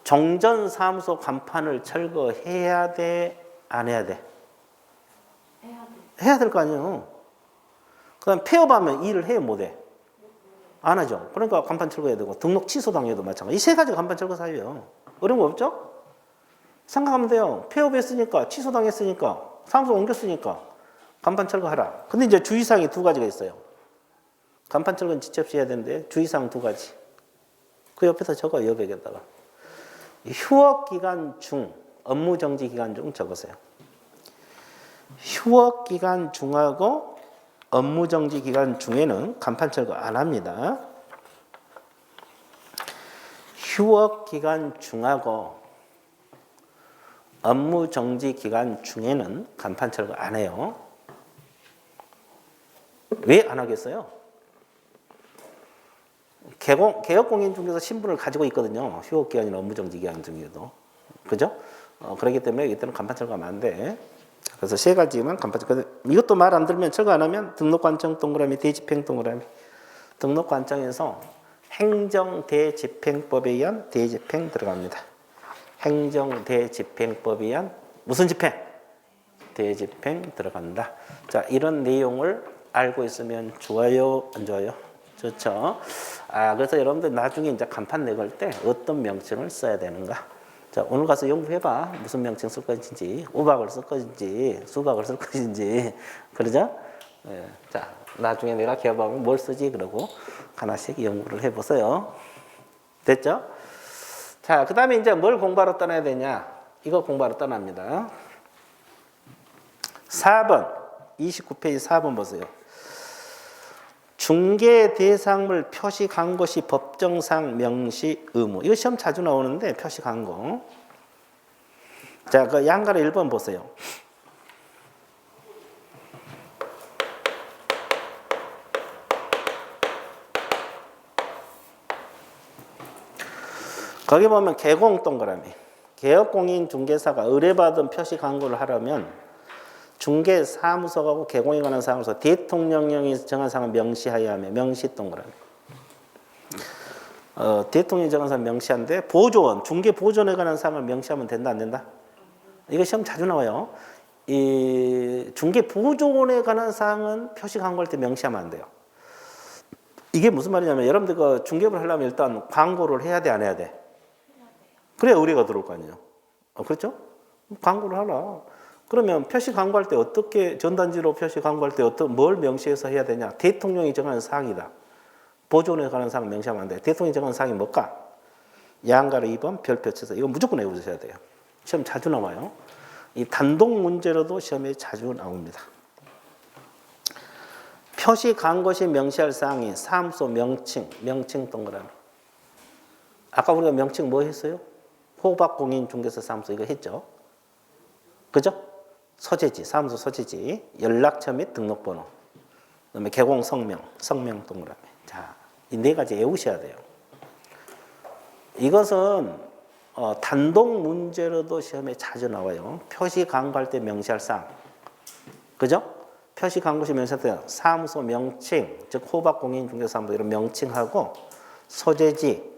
종전 사무소 간판을 철거해야 돼? 안 해야 돼? 해야 될 거 아니에요. 그 다음 폐업하면 일을 해요? 못 해? 안 하죠. 그러니까 간판 철거해야 되고 등록 취소 당해도 마찬가지. 이 세 가지가 간판 철거 사유예요. 어려운 거 없죠? 생각하면 돼요. 폐업했으니까 취소 당했으니까 사무소 옮겼으니까 간판 철거하라. 근데 이제 주의사항이 두 가지가 있어요. 간판 철거는 지체 없이 해야 되는데 주의사항 두 가지. 그 옆에서 적어 여백에다가. 휴업 기간 중, 업무 정지 기간 중 적으세요. 휴업 기간 중하고 업무 정지 기간 중에는 간판 철거 안 합니다. 휴업 기간 중하고 업무 정지 기간 중에는 간판 철거 안 해요. 왜 안 하겠어요? 개업공인중개사 신분을 가지고 있거든요. 휴업 기간이나 업무 정지 기간 중에도. 그죠? 그렇기 때문에 이때는 간판 철거하면 안 돼. 그래서 세 가지만 간판 철거. 이것도 말 안 들으면 철거 안 하면 등록관청 동그라미, 대집행 동그라미. 등록관청에서 행정대집행법에 의한 대집행 들어갑니다. 행정대집행법에 의한 무슨 집행? 대집행 들어간다. 자, 이런 내용을 알고 있으면 좋아요, 안 좋아요? 좋죠. 그래서 여러분들 나중에 이제 간판 내걸 때 어떤 명칭을 써야 되는가? 자, 오늘 가서 연구해봐. 무슨 명칭 쓸 것인지, 우박을 쓸 것인지, 수박을 쓸 것인지, 그러죠? 예. 자, 나중에 내가 개업하면 뭘 쓰지? 그러고 하나씩 연구를 해보세요. 됐죠? 자, 그 다음에 이제 뭘 공부하러 떠나야 되냐? 이거 공부하러 떠납니다. 4번, 29페이지 4번 보세요. 중개 대상물 표시한 것이 법정상 명시 의무. 이거 시험 자주 나오는데 표시한 거. 자, 그 양가로 1번 보세요. 거기 보면 개공 동그라미. 개업공인 중개사가 의뢰받은 표시 광고를 하려면 중개사무소하고 개공에 관한 사무소 대통령령이 정한 사항을 명시하여야 하며 명시 동그라미. 대통령이 정한 사항을 명시한데 보조원, 중개 보조원에 관한 사항을 명시하면 된다 안 된다? 이거 시험 자주 나와요. 이 중개 보조원에 관한 사항은 표시 광고할 때 명시하면 안 돼요. 이게 무슨 말이냐면 여러분들 그 중개업을 하려면 일단 광고를 해야 돼 안 해야 돼? 그래야 의뢰가 들어올 거 아니에요. 그렇죠? 광고를 하라. 그러면 표시 광고할 때 어떻게 전단지로 표시 광고할 때 뭘 명시해서 해야 되냐? 대통령이 정하는 사항이다. 보존에 관한 사항을 명시하면 안 돼. 대통령이 정하는 사항이 뭘까? 양가로 2번 별표 쳐서 이거 무조건 외우셔야 돼요. 시험 자주 나와요. 이 단독 문제로도 시험에 자주 나옵니다. 표시 광고 시 명시할 사항이 사무소 명칭 동그라미. 아까 우리가 명칭 뭐 했어요? 호박공인중개사 사무소 이거 했죠? 그죠? 소재지, 사무소 소재지, 연락처 및 등록번호, 그다음에 개공 성명 동그라미. 자, 이 네 가지 외우셔야 돼요. 이것은 단독 문제로도 시험에 자주 나와요. 표시 광고할 때 명시할 사항, 그죠? 표시 광고 시 명시할 때 사무소 명칭, 즉 호박공인중개사 사무소 이런 명칭하고 소재지,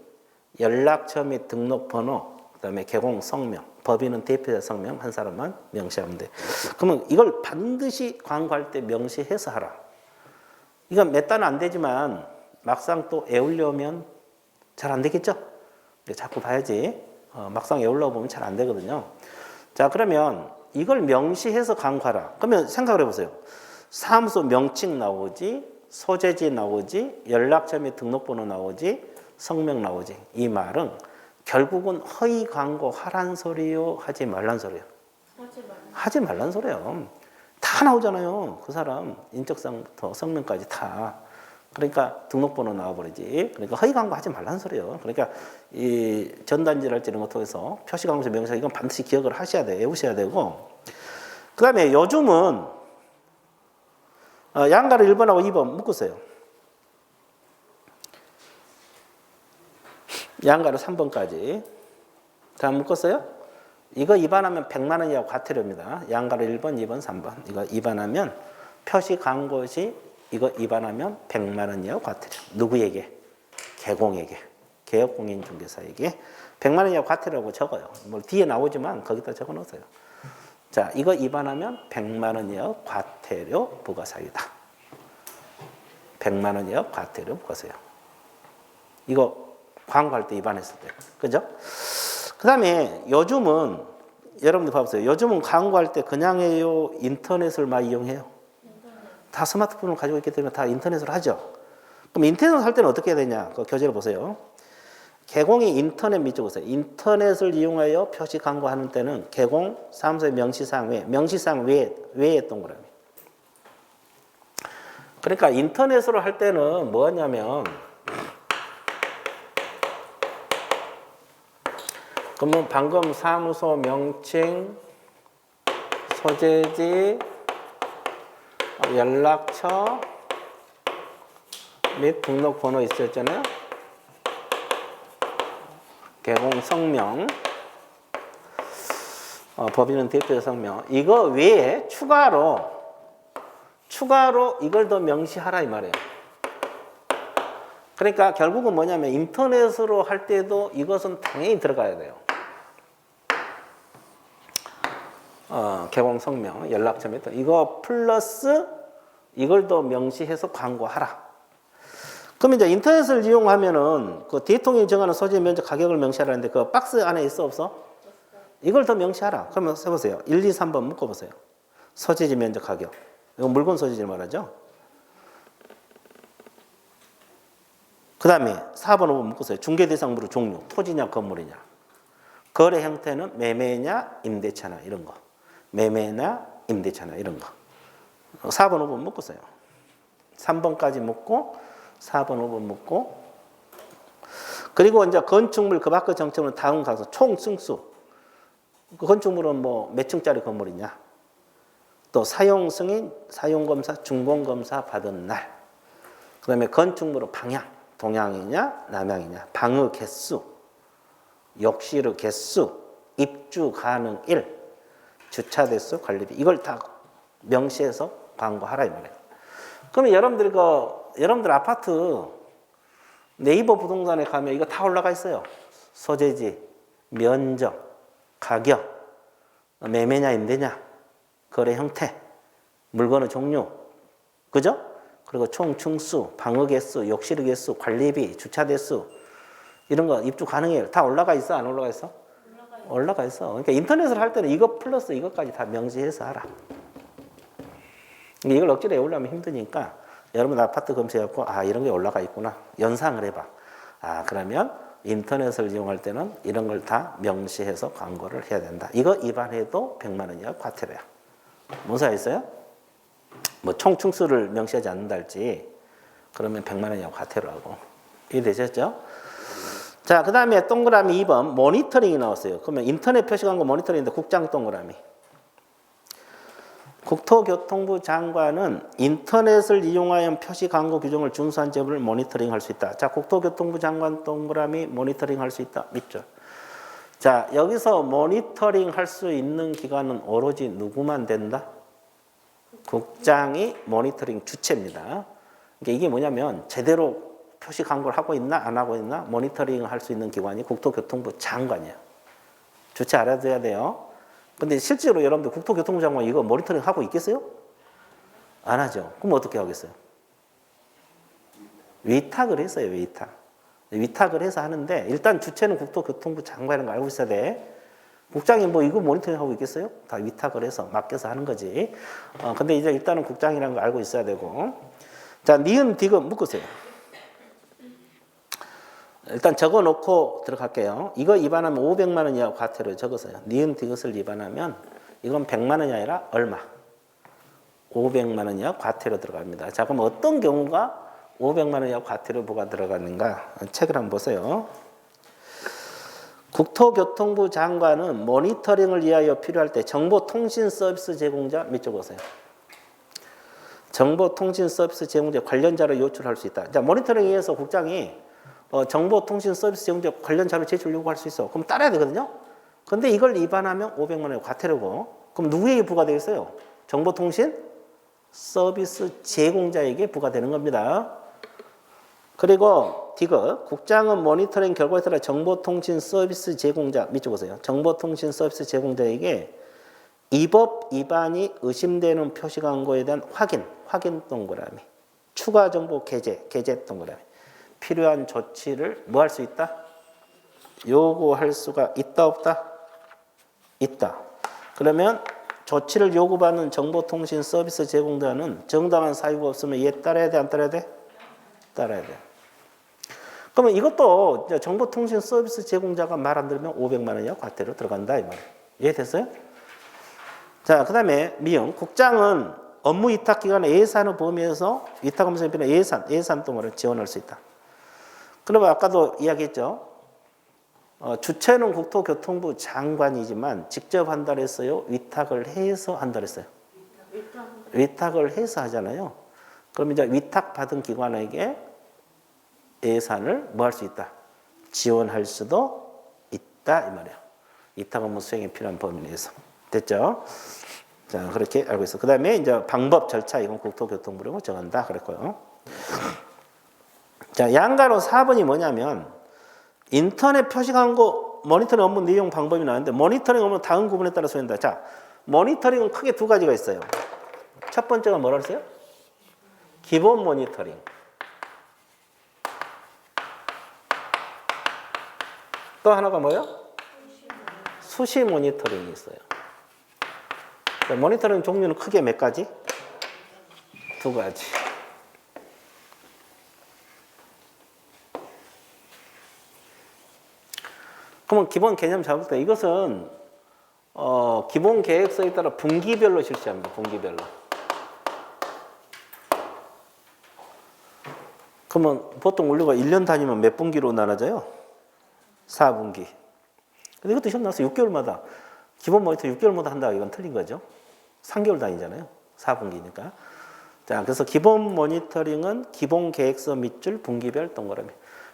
연락처 및 등록번호, 그다음에 개공 성명. 법인은 대표자 성명 한 사람만 명시하면 돼. 그러면 이걸 반드시 광고할 때 명시해서 하라. 이건 몇 단은 안 되지만 막상 또 외우려면 잘 안 되겠죠? 자꾸 봐야지. 막상 외우려고 보면 잘 안 되거든요. 자, 그러면 이걸 명시해서 광고하라. 그러면 생각을 해보세요. 사무소 명칭 나오지, 소재지 나오지, 연락처 및 등록번호 나오지, 성명 나오지. 이 말은 결국은 허위 광고 하란 소리요, 하지 말란 소리요? 하지 말란 소리요. 다 나오잖아요. 그 사람 인적사항부터 성명까지 다. 그러니까 등록번호 나와버리지. 그러니까 허위 광고 하지 말란 소리요. 그러니까 이 전단지랄지 이런 거 통해서 표시 광고서 명시 이건 반드시 기억을 하셔야 돼, 외우셔야 되고. 그 다음에 요즘은 양가를 1번하고 2번 묶으세요. 양가로 3번까지. 다 묶었어요? 이거 위반하면 100만 원이하고 과태료입니다. 양가로 1번, 2번, 3번. 이거 위반하면 표시 광고 시 이거 위반하면 100만 원이하고 과태료. 누구에게? 개공에게. 개업공인중개사에게 100만 원이하고 과태료라고 적어요. 뭐 뒤에 나오지만 거기다 적어 놓으세요. 자, 이거 위반하면 100만 원이하고 과태료 부과사유다. 100만 원이하고 과태료 부과사유. 이거 광고할 때 위반했을 때. 그죠? 그 다음에 요즘은 여러분들 봐보세요. 요즘은 광고할 때 그냥 해요? 인터넷을 많이 이용해요? 다 스마트폰을 가지고 있기 때문에 다 인터넷으로 하죠. 그럼 인터넷을 할 때는 어떻게 해야 되냐? 그 교재를 보세요. 개공이 인터넷 밑에 보세요. 인터넷을 이용하여 표시 광고하는 때는 개공 사무소의 명시사항 외에, 명시사항 외에 동그라미. 그러니까 인터넷으로 할 때는 뭐냐면 그러면 방금 사무소 명칭, 소재지, 연락처 및 등록번호 있었잖아요. 개공 성명, 법인은 대표 성명. 이거 외에 추가로 이걸 더 명시하라 이 말이에요. 그러니까 결국은 뭐냐면 인터넷으로 할 때도 이것은 당연히 들어가야 돼요. 개공 성명, 연락처 몇 이거 플러스 이걸 더 명시해서 광고하라. 그럼 이제 인터넷을 이용하면은 그 대통령이 정하는 소재 면적 가격을 명시하라는데 그 박스 안에 있어 없어? 이걸 더 명시하라. 그러면 해보세요. 1, 2, 3번 묶어보세요. 소재지 면적 가격. 이거 물건 소재지를 말하죠. 그 다음에 4번, 5번 묶으세요. 중개대상물의 종류, 토지냐 건물이냐. 거래 형태는 매매냐 임대차나 이런 거. 매매나 임대차나 이런 거. 4번, 5번 묶으세요. 3번까지 묶고 4번, 5번 묶고 그리고 이제 건축물 그 밖의 정체는 다음 가서 총 층수. 그 건축물은 뭐 몇 층짜리 건물이냐. 또 사용 승인, 사용 검사, 준공 검사 받은 날. 그다음에 건축물의 방향, 동향이냐, 남향이냐. 방의 개수, 욕실의 개수, 입주 가능일, 주차 대수, 관리비. 이걸 다 명시해서 광고하라 이 말이에요. 그러면 여러분들 아파트 네이버 부동산에 가면 이거 다 올라가 있어요. 소재지, 면적, 가격, 매매냐 임대냐, 거래 형태, 물건의 종류, 그죠? 그리고 총 층수, 방의 개수, 욕실의 개수, 관리비, 주차 대수 이런 거 입주 가능해요. 다 올라가 있어? 안 올라가 있어? 올라가 있어. 그러니까 인터넷을 할 때는 이거 플러스 이것까지 다 명시해서 하라. 이걸 억지로 외우려면 힘드니까 여러분 아파트 검색해갖고 이런 게 올라가 있구나. 연상을 해봐. 그러면 인터넷을 이용할 때는 이런 걸 다 명시해서 광고를 해야 된다. 이거 위반해도 100만 원이야 과태료야. 무사 있어요? 뭐 총층수를 명시하지 않는다 할지 그러면 100만 원이야 과태료하고. 이해되셨죠? 자, 그 다음에 동그라미 2번 모니터링이 나왔어요. 그러면 인터넷 표시 광고 모니터링인데 국장 동그라미. 국토교통부 장관은 인터넷을 이용하여 표시 광고 규정을 준수한 제품을 모니터링 할 수 있다. 자, 국토교통부 장관 동그라미 모니터링 할 수 있다. 믿죠? 자, 여기서 모니터링 할 수 있는 기관은 오로지 누구만 된다? 국장이 모니터링 주체입니다. 그러니까 이게 뭐냐면 제대로 표시 광고를 하고 있나 안 하고 있나 모니터링 할 수 있는 기관이 국토교통부 장관이에요. 주체 알아둬야 돼요. 근데 실제로 여러분들 국토교통부 장관 이거 모니터링 하고 있겠어요? 안 하죠. 그럼 어떻게 하겠어요? 위탁을 했어요. 위탁을 해서 하는데 일단 주체는 국토교통부 장관이라는 거 알고 있어야 돼. 국장이 뭐 이거 모니터링 하고 있겠어요? 다 위탁을 해서 맡겨서 하는 거지. 근데 이제 일단은 국장이라는 거 알고 있어야 되고. 자, 니은 디귿 묶으세요. 일단 적어놓고 들어갈게요. 이거 위반하면 500만 원 이하 과태료 적으세요. 니은 디귿을 위반하면 이건 100만 원이 아니라 얼마? 500만 원 이하 과태료 들어갑니다. 자, 그럼 어떤 경우가 500만 원 이하 과태료 부과 들어가는가? 책을 한번 보세요. 국토교통부 장관은 모니터링을 위하여 필요할 때 정보통신 서비스 제공자 밑줄 보세요. 정보통신 서비스 제공자 관련 자료 요출할 수 있다. 자, 모니터링 위해서 국장이 정보통신 서비스 제공자 관련 자료 제출 요구할 수 있어. 그럼 따라야 되거든요. 근데 이걸 위반하면 500만 원의 과태료고, 그럼 누구에게 부과되겠어요? 정보통신 서비스 제공자에게 부과되는 겁니다. 그리고 디귿, 국장은 모니터링 결과에 따라 정보통신 서비스 제공자, 밑줄 보세요. 정보통신 서비스 제공자에게 이 법 위반이 의심되는 표시 광고에 대한 확인 동그라미, 추가 정보 게재 동그라미, 필요한 조치를 뭐 할 수 있다? 요구할 수가 있다, 없다? 있다. 그러면 조치를 요구받는 정보통신 서비스 제공자는 정당한 사유가 없으면 얘 따라야 돼, 안 따라야 돼? 따라야 돼. 그러면 이것도 정보통신 서비스 제공자가 말 안 들으면 500만 원이야 과태료 들어간다 이 말이에요. 이해됐어요? 자, 그 다음에 미용. 국장은 업무 위탁 기관의 예산을 범위해서 위탁 업무 수행에 필요한 예산 동원을 지원할 수 있다. 그러면 아까도 이야기했죠. 주체는 국토교통부 장관이지만 직접 한다 했어요. 위탁을 해서 한다 했어요. 위탁을 해서 하잖아요. 그럼 이제 위탁 받은 기관에게 예산을 뭐 할 수 있다? 지원할 수도 있다 이 말이에요. 위탁 업무 수행에 필요한 범위 내에서. 됐죠? 자, 그렇게 알고 있어. 그 다음에 이제 방법 절차 이건 국토교통부라고 정한다 그랬고요. 자, 양가로 4번이 뭐냐면 인터넷 표시 광고 모니터링 업무 내용 방법이 나왔는데 모니터링 업무 다음 구분에 따라 소화한다. 자, 모니터링은 크게 두 가지가 있어요. 첫 번째가 뭐라 그랬어요? 기본 모니터링. 또 하나가 뭐예요? 수시 모니터링이 있어요. 모니터링 종류는 크게 몇 가지? 두 가지. 그러면 기본 개념 잡을 때 이것은 기본 계획서에 따라 분기별로 실시합니다. 분기별로. 그러면 보통 우리가 1년 단위면 몇 분기로 나눠져요? 4분기. 근데 이것도 시험 나와서 6개월마다 기본 모니터 6개월마다 한다. 이건 틀린 거죠. 3개월 단위잖아요. 4분기니까. 자, 그래서 기본 모니터링은 기본 계획서 밑줄 분기별 동그라미.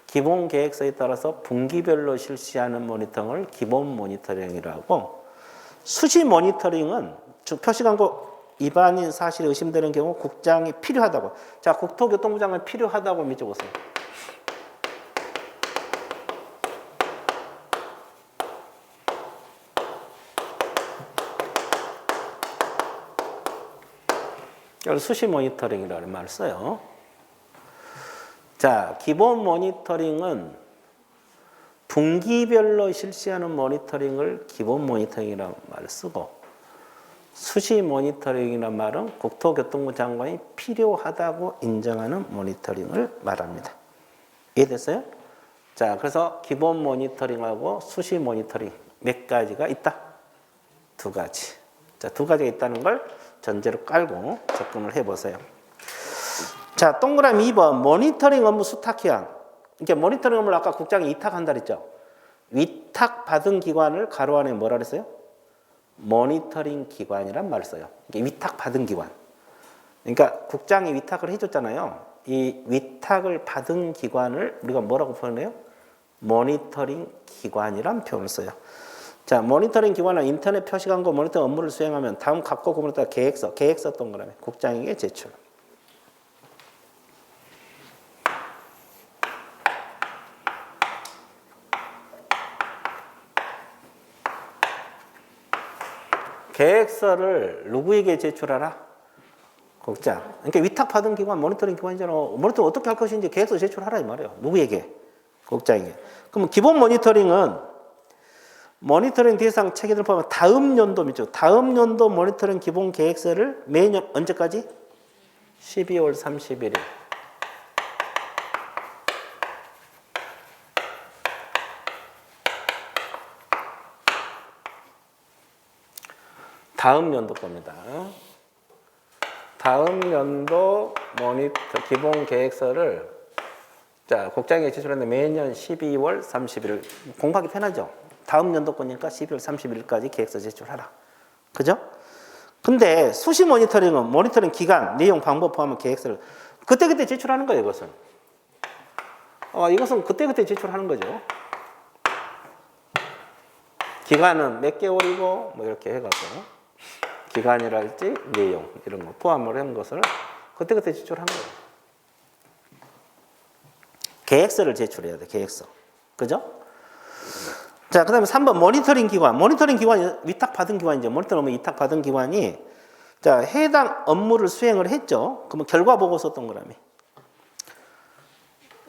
기본 계획서에 따라서 분기별로 실시하는 모니터링을 기본 모니터링이라고, 수시 모니터링은 표시 광고 위반인 사실이 의심되는 경우 국장이 필요하다고. 자, 국토교통부 장관이 필요하다고 밑줄 보세요. 수시 모니터링이라는 말을 써요. 자, 기본 모니터링은 분기별로 실시하는 모니터링을 기본 모니터링이라는 말을 쓰고, 수시 모니터링이라는 말은 국토교통부 장관이 필요하다고 인정하는 모니터링을 말합니다. 이해됐어요? 자, 그래서 기본 모니터링하고 수시 모니터링 몇 가지가 있다? 두 가지. 자, 두 가지가 있다는 걸 전제로 깔고 접근을 해보세요. 자, 동그라미 2번 모니터링 업무 수탁 기한. 이렇게 모니터링 업무를 아까 국장이 위탁한다 그랬죠. 위탁 받은 기관을 가로 안에 뭐라 그랬어요? 모니터링 기관이란 말을 써요. 이게 위탁 받은 기관. 그러니까 국장이 위탁을 해줬잖아요. 이 위탁을 받은 기관을 우리가 뭐라고 표현해요? 모니터링 기관이란 표현을 써요. 자, 모니터링 기관은 인터넷 표시 광고 모니터링 업무를 수행하면 다음 각고 구분에 따라 계획서 동그라미 국장에게 제출. 계획서를 누구에게 제출하라? 국장. 그러니까 위탁받은 기관 모니터링 기관이잖아. 모니터링 어떻게 할 것인지 계획서 제출하라 이 말이에요. 누구에게? 국장에게. 그럼 기본 모니터링은 모니터링 대상 체계를 포함한 다음 연도 밑죠. 다음 연도 모니터링 기본 계획서를 매년 언제까지? 12월 31일. 다음 연도 겁니다. 다음 연도 모니터 기본 계획서를 자, 국장에게 제출하는데 매년 12월 31일. 공부하기 편하죠? 다음 연도 거니까 12월 31일까지 계획서 제출하라. 그죠? 근데 수시 모니터링은 모니터링 기간, 내용, 방법 포함한 계획서를 그때그때 제출하는 거예요, 이것은. 이것은 그때그때 제출하는 거죠. 기간은 몇 개월이고 뭐 이렇게 해가지고 기간이랄지 내용 이런 거 포함을 한 것을 그때그때 제출한 거예요. 계획서를 제출해야 돼. 계획서. 그죠? 자, 그 다음에 3번 모니터링 기관. 모니터링 기관이 위탁받은 기관이죠. 모니터링 위탁받은 기관이 자, 해당 업무를 수행을 했죠. 그러면 결과 보고서 동그라미.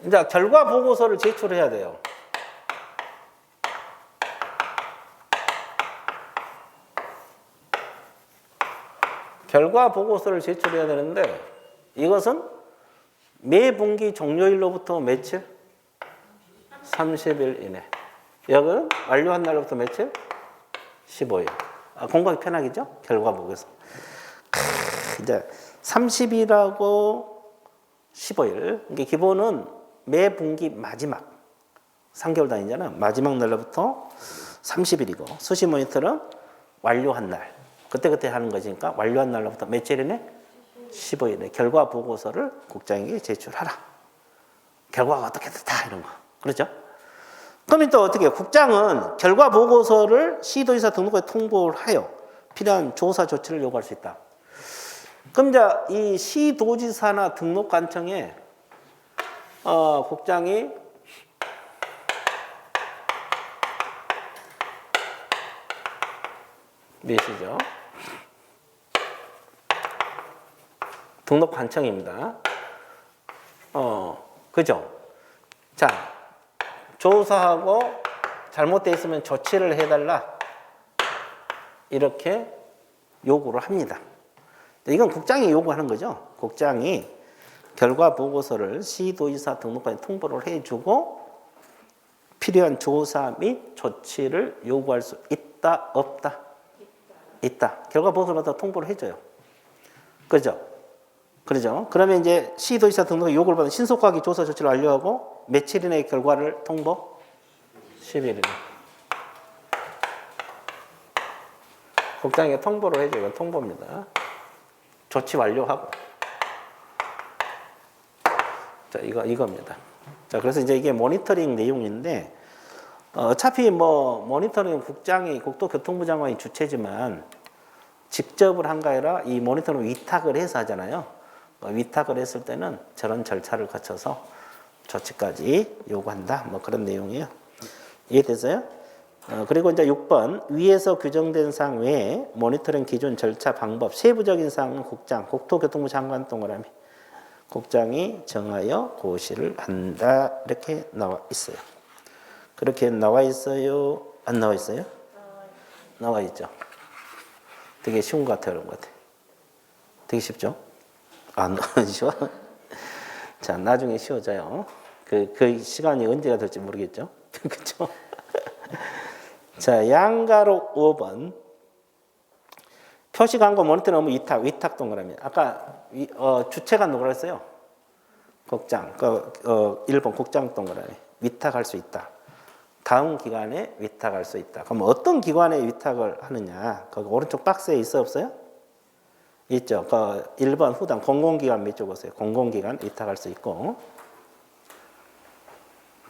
이제 결과 보고서를 제출해야 돼요. 결과 보고서를 제출해야 되는데 이것은 매 분기 종료일로부터 며칠? 30일 이내. 여기는 완료한 날로부터 며칠? 15일. 공부하기 편하겠죠? 결과 보고서. 이제 30일하고 15일. 이게 기본은 매 분기 마지막 3개월 단위잖아. 마지막 날로부터 30일이고 수시 모니터는 완료한 날. 그때 하는 거니까 완료한 날로부터 며칠이네? 15일에 결과 보고서를 국장에게 제출하라. 결과가 어떻게 됐다 이런 거. 그렇죠? 그러면 또 어떻게 해요? 국장은 결과 보고서를 시도지사 등록부에 통보를 하여 필요한 조사 조치를 요구할 수 있다. 그럼 이제 이 시도지사나 등록관청에 국장이 몇이죠? 등록관청입니다. 그죠? 자, 조사하고 잘못되어 있으면 조치를 해달라. 이렇게 요구를 합니다. 이건 국장이 요구하는 거죠. 국장이 결과 보고서를 시도지사 등록관에 통보를 해주고 필요한 조사 및 조치를 요구할 수 있다, 없다? 있다. 결과 보고서를 받아 통보를 해줘요. 그죠? 그러죠. 그러면 이제 시도지사 등록에 요구를 받은 신속하게 조사 조치를 완료하고 며칠 이내에 결과를 통보? 10일 이내. 국장에게 통보를 해줘요. 이건 통보입니다. 조치 완료하고. 자, 이겁니다. 자, 그래서 이제 이게 모니터링 내용인데, 어차피 뭐, 모니터링 국장이, 국토교통부 장관이 주체지만, 직접을 한 게 아니라 이 모니터링 위탁을 해서 하잖아요. 위탁을 했을 때는 저런 절차를 거쳐서 조치까지 요구한다. 뭐 그런 내용이에요. 이해됐어요? 그리고 이제 6번 위에서 규정된 사항 외에 모니터링 기준 절차 방법 세부적인 사항은 국장, 국토교통부 장관 동그라미 국장이 정하여 고시를 한다. 이렇게 나와 있어요. 그렇게 나와 있어요? 안 나와 있어요? 나와 있죠. 되게 쉬운 것 같아요. 어려운 것 같아요. 되게 쉽죠? 안 쉬워? 자, 나중에 쉬워져요. 그 시간이 언제가 될지 모르겠죠? 그렇죠? 자, 양가로 5번. 표시 광고 모니터링 업무 위탁 동그라미. 아까 주체가 누구라 했어요? 국장. 1번 국장 동그라미. 위탁할 수 있다. 다음 기관에 위탁할 수 있다. 그럼 어떤 기관에 위탁을 하느냐? 거기 오른쪽 박스에 있어 없어요? 있죠. 1번 후단 공공기관 밑줄 보세요. 공공기관 위탁할 수 있고.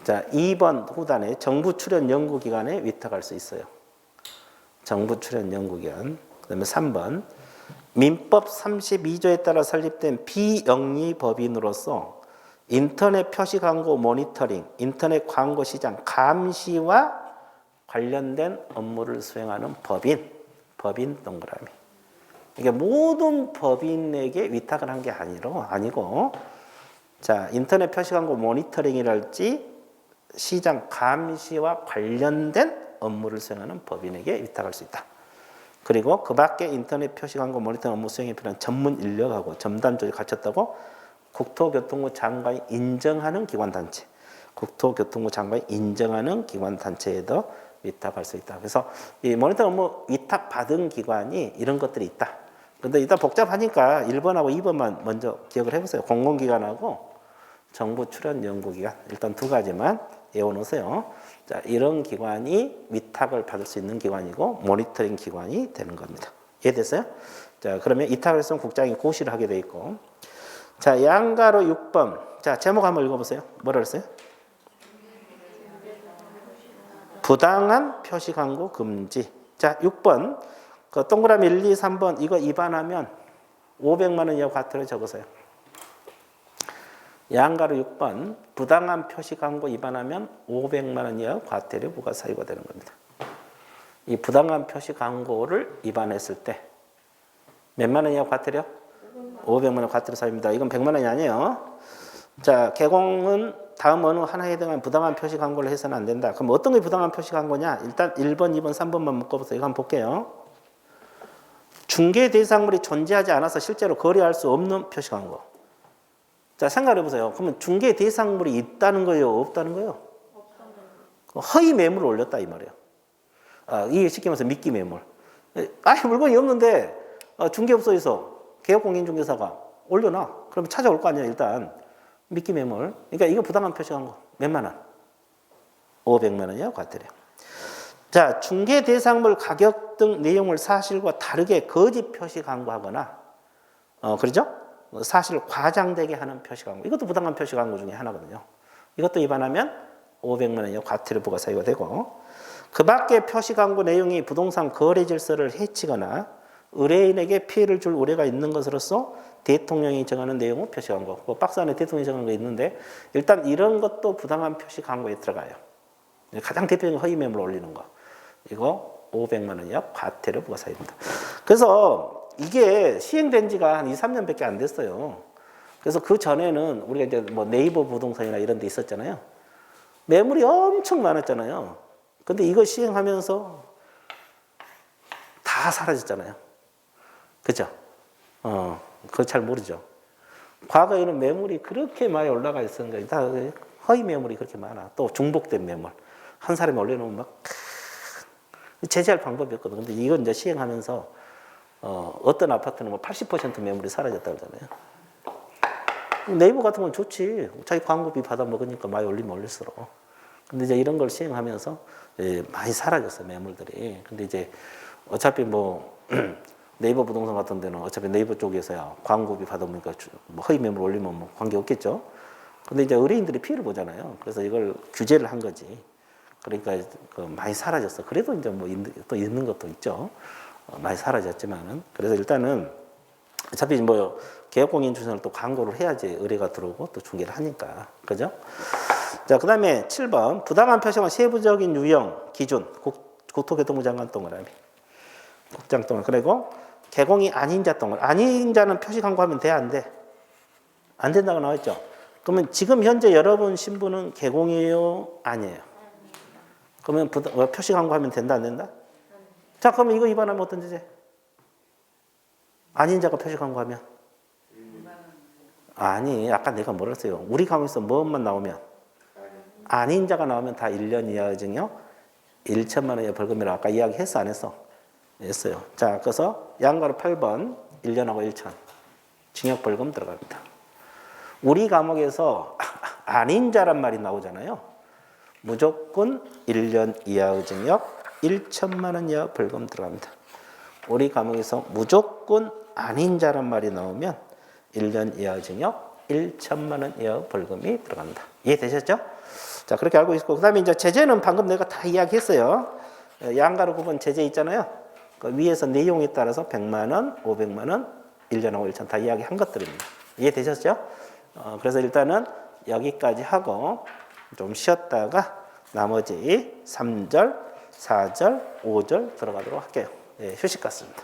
자, 2번 후단에 정부 출연 연구기관에 위탁할 수 있어요. 정부 출연 연구기관. 그다음에 3번 민법 32조에 따라 설립된 비영리 법인으로서 인터넷 표시 광고 모니터링, 인터넷 광고 시장 감시와 관련된 업무를 수행하는 법인 동그라미. 이게 모든 법인에게 위탁을 한 게 아니고, 자, 인터넷 표시 광고 모니터링이랄지 시장 감시와 관련된 업무를 수행하는 법인에게 위탁할 수 있다. 그리고 그 밖에 인터넷 표시 광고 모니터링 업무 수행에 필요한 전문 인력하고 전담 조직을 갖췄다고 국토교통부 장관이 인정하는 기관단체, 국토교통부 장관이 인정하는 기관단체에도 위탁할 수 있다. 그래서 이 모니터링 업무 위탁받은 기관이 이런 것들이 있다. 근데 일단 복잡하니까 1번하고 2번만 먼저 기억을 해보세요. 공공기관하고 정부 출연 연구기관. 일단 두 가지만 외워놓으세요. 자, 이런 기관이 위탁을 받을 수 있는 기관이고 모니터링 기관이 되는 겁니다. 이해됐어요? 자, 그러면 위탁을 했으면 국장이 고시를 하게 돼 있고. 자, 양가로 6번. 자, 제목 한번 읽어보세요. 뭐라 그랬어요? 부당한 표시 광고 금지. 자, 6번. 그 동그라미 1, 2, 3번 이거 위반하면 500만 원 이하 과태료 적으세요. 양가로 6번. 부당한 표시 광고 위반하면 500만 원 이하 과태료 부과 사유가 되는 겁니다. 이 부당한 표시 광고를 위반했을 때 몇만 원 이하 과태료? 500만 원 과태료 사유입니다. 이건 100만 원이 아니에요. 자, 개공은 다음 어느 하나에 해당한 부당한 표시 광고를 해서는 안 된다. 그럼 어떤 게 부당한 표시 광고냐? 일단 1번, 2번, 3번만 묶어보세요. 이거 한번 볼게요. 중개 대상물이 존재하지 않아서 실제로 거래할 수 없는 표시 광고. 자, 생각해 보세요. 그러면 중개 대상물이 있다는 거예요? 없다는 거예요? 허위 매물을 올렸다 이 말이에요. 이게 쉽게 말해서 미끼 매물. 아예 물건이 없는데 중개업소에서 개업공인중개사가 올려놔. 그러면 찾아올 거 아니야 일단. 미끼 매물. 그러니까 이거 부당한 표시 광고. 몇만 원? 500만 원이야 과태료. 자, 중개 대상물 가격 등 내용을 사실과 다르게 거짓 표시 광고하거나 그렇죠? 사실을 과장되게 하는 표시 광고. 이것도 부당한 표시 광고 중에 하나거든요. 이것도 위반하면 500만 원 이하 과태료 부과 사유가 되고, 그 밖에 표시 광고 내용이 부동산 거래 질서를 해치거나 의뢰인에게 피해를 줄 우려가 있는 것으로서 대통령이 정하는 내용은 표시 광고. 그 박스 안에 대통령이 정하는 거 있는데 일단 이런 것도 부당한 표시 광고에 들어가요. 가장 대표적인 허위 매물 올리는 거. 이거 500만 원 이하 과태료 부과 사유입니다. 그래서 이게 시행된 지가 한 2, 3년밖에 안 됐어요. 그래서 그 전에는 우리가 이제 뭐 네이버 부동산이나 이런 데 있었잖아요. 매물이 엄청 많았잖아요. 근데 이거 시행하면서 다 사라졌잖아요. 그죠? 그거 잘 모르죠. 과거에는 매물이 그렇게 많이 올라가 있었는데 다 허위 매물이 그렇게 많아. 또 중복된 매물. 한 사람이 올려놓으면 막 제재할 방법이 없거든. 근데 이건 이제 시행하면서 어떤 아파트는 뭐 80% 매물이 사라졌다고 하잖아요. 네이버 같은 건 좋지. 자기 광고비 받아 먹으니까 많이 올리면 올릴수록. 근데 이제 이런 걸 시행하면서 많이 사라졌어요, 매물들이. 근데 이제 어차피 뭐 네이버 부동산 같은 데는 어차피 네이버 쪽에서야 광고비 받아보니까 뭐 허위 매물 올리면 뭐 관계 없겠죠. 근데 이제 의뢰인들이 피해를 보잖아요. 그래서 이걸 규제를 한 거지. 그러니까 많이 사라졌어. 그래도 이제 뭐 또 있는 것도 있죠. 많이 사라졌지만은. 그래서 일단은 어차피 뭐 개업공인중개사는 또 광고를 해야지 의뢰가 들어오고 또 중개를 하니까. 그죠? 자, 그 다음에 7번. 부당한 표시와 세부적인 유형, 기준. 국토교통부 장관 동그라미. 국장 동그라미. 그리고 개공이 아닌 자 동그라미. 아닌 자는 표시 광고하면 돼, 안 돼? 안 된다고 나와있죠? 그러면 지금 현재 여러분 신분은 개공이에요? 아니에요? 그러면 표시 광고하면 된다, 안 된다? 자, 그러면 이거 위반하면 어떤 죄? 아닌 자가 표시 광고하면? 아니, 아까 내가 뭐라 했어요? 우리 과목에서 뭐만 나오면? 아닌 자가 나오면 다 1년 이하의 징역, 1천만 원 이하 벌금이라고 아까 이야기했어, 안 했어? 했어요. 자, 그래서 양가로 8번 1년하고 1천 징역 벌금 들어갑니다. 우리 과목에서 아닌 자란 말이 나오잖아요. 무조건 1년 이하의 징역, 1천만 원 이하 벌금 들어갑니다. 우리 과목에서 무조건 아닌 자란 말이 나오면 1년 이하의 징역, 1천만 원 이하 벌금이 들어갑니다. 이해되셨죠? 자, 그렇게 알고 있고, 그 다음에 이제 제재는 방금 내가 다 이야기했어요. 양가로 9번 제재 있잖아요. 그 위에서 내용에 따라서 100만 원, 500만 원, 1년하고 1천 다 이야기한 것들입니다. 이해되셨죠? 그래서 일단은 여기까지 하고 좀 쉬었다가 나머지 3절, 4절, 5절 들어가도록 할게요. 예, 휴식 같습니다.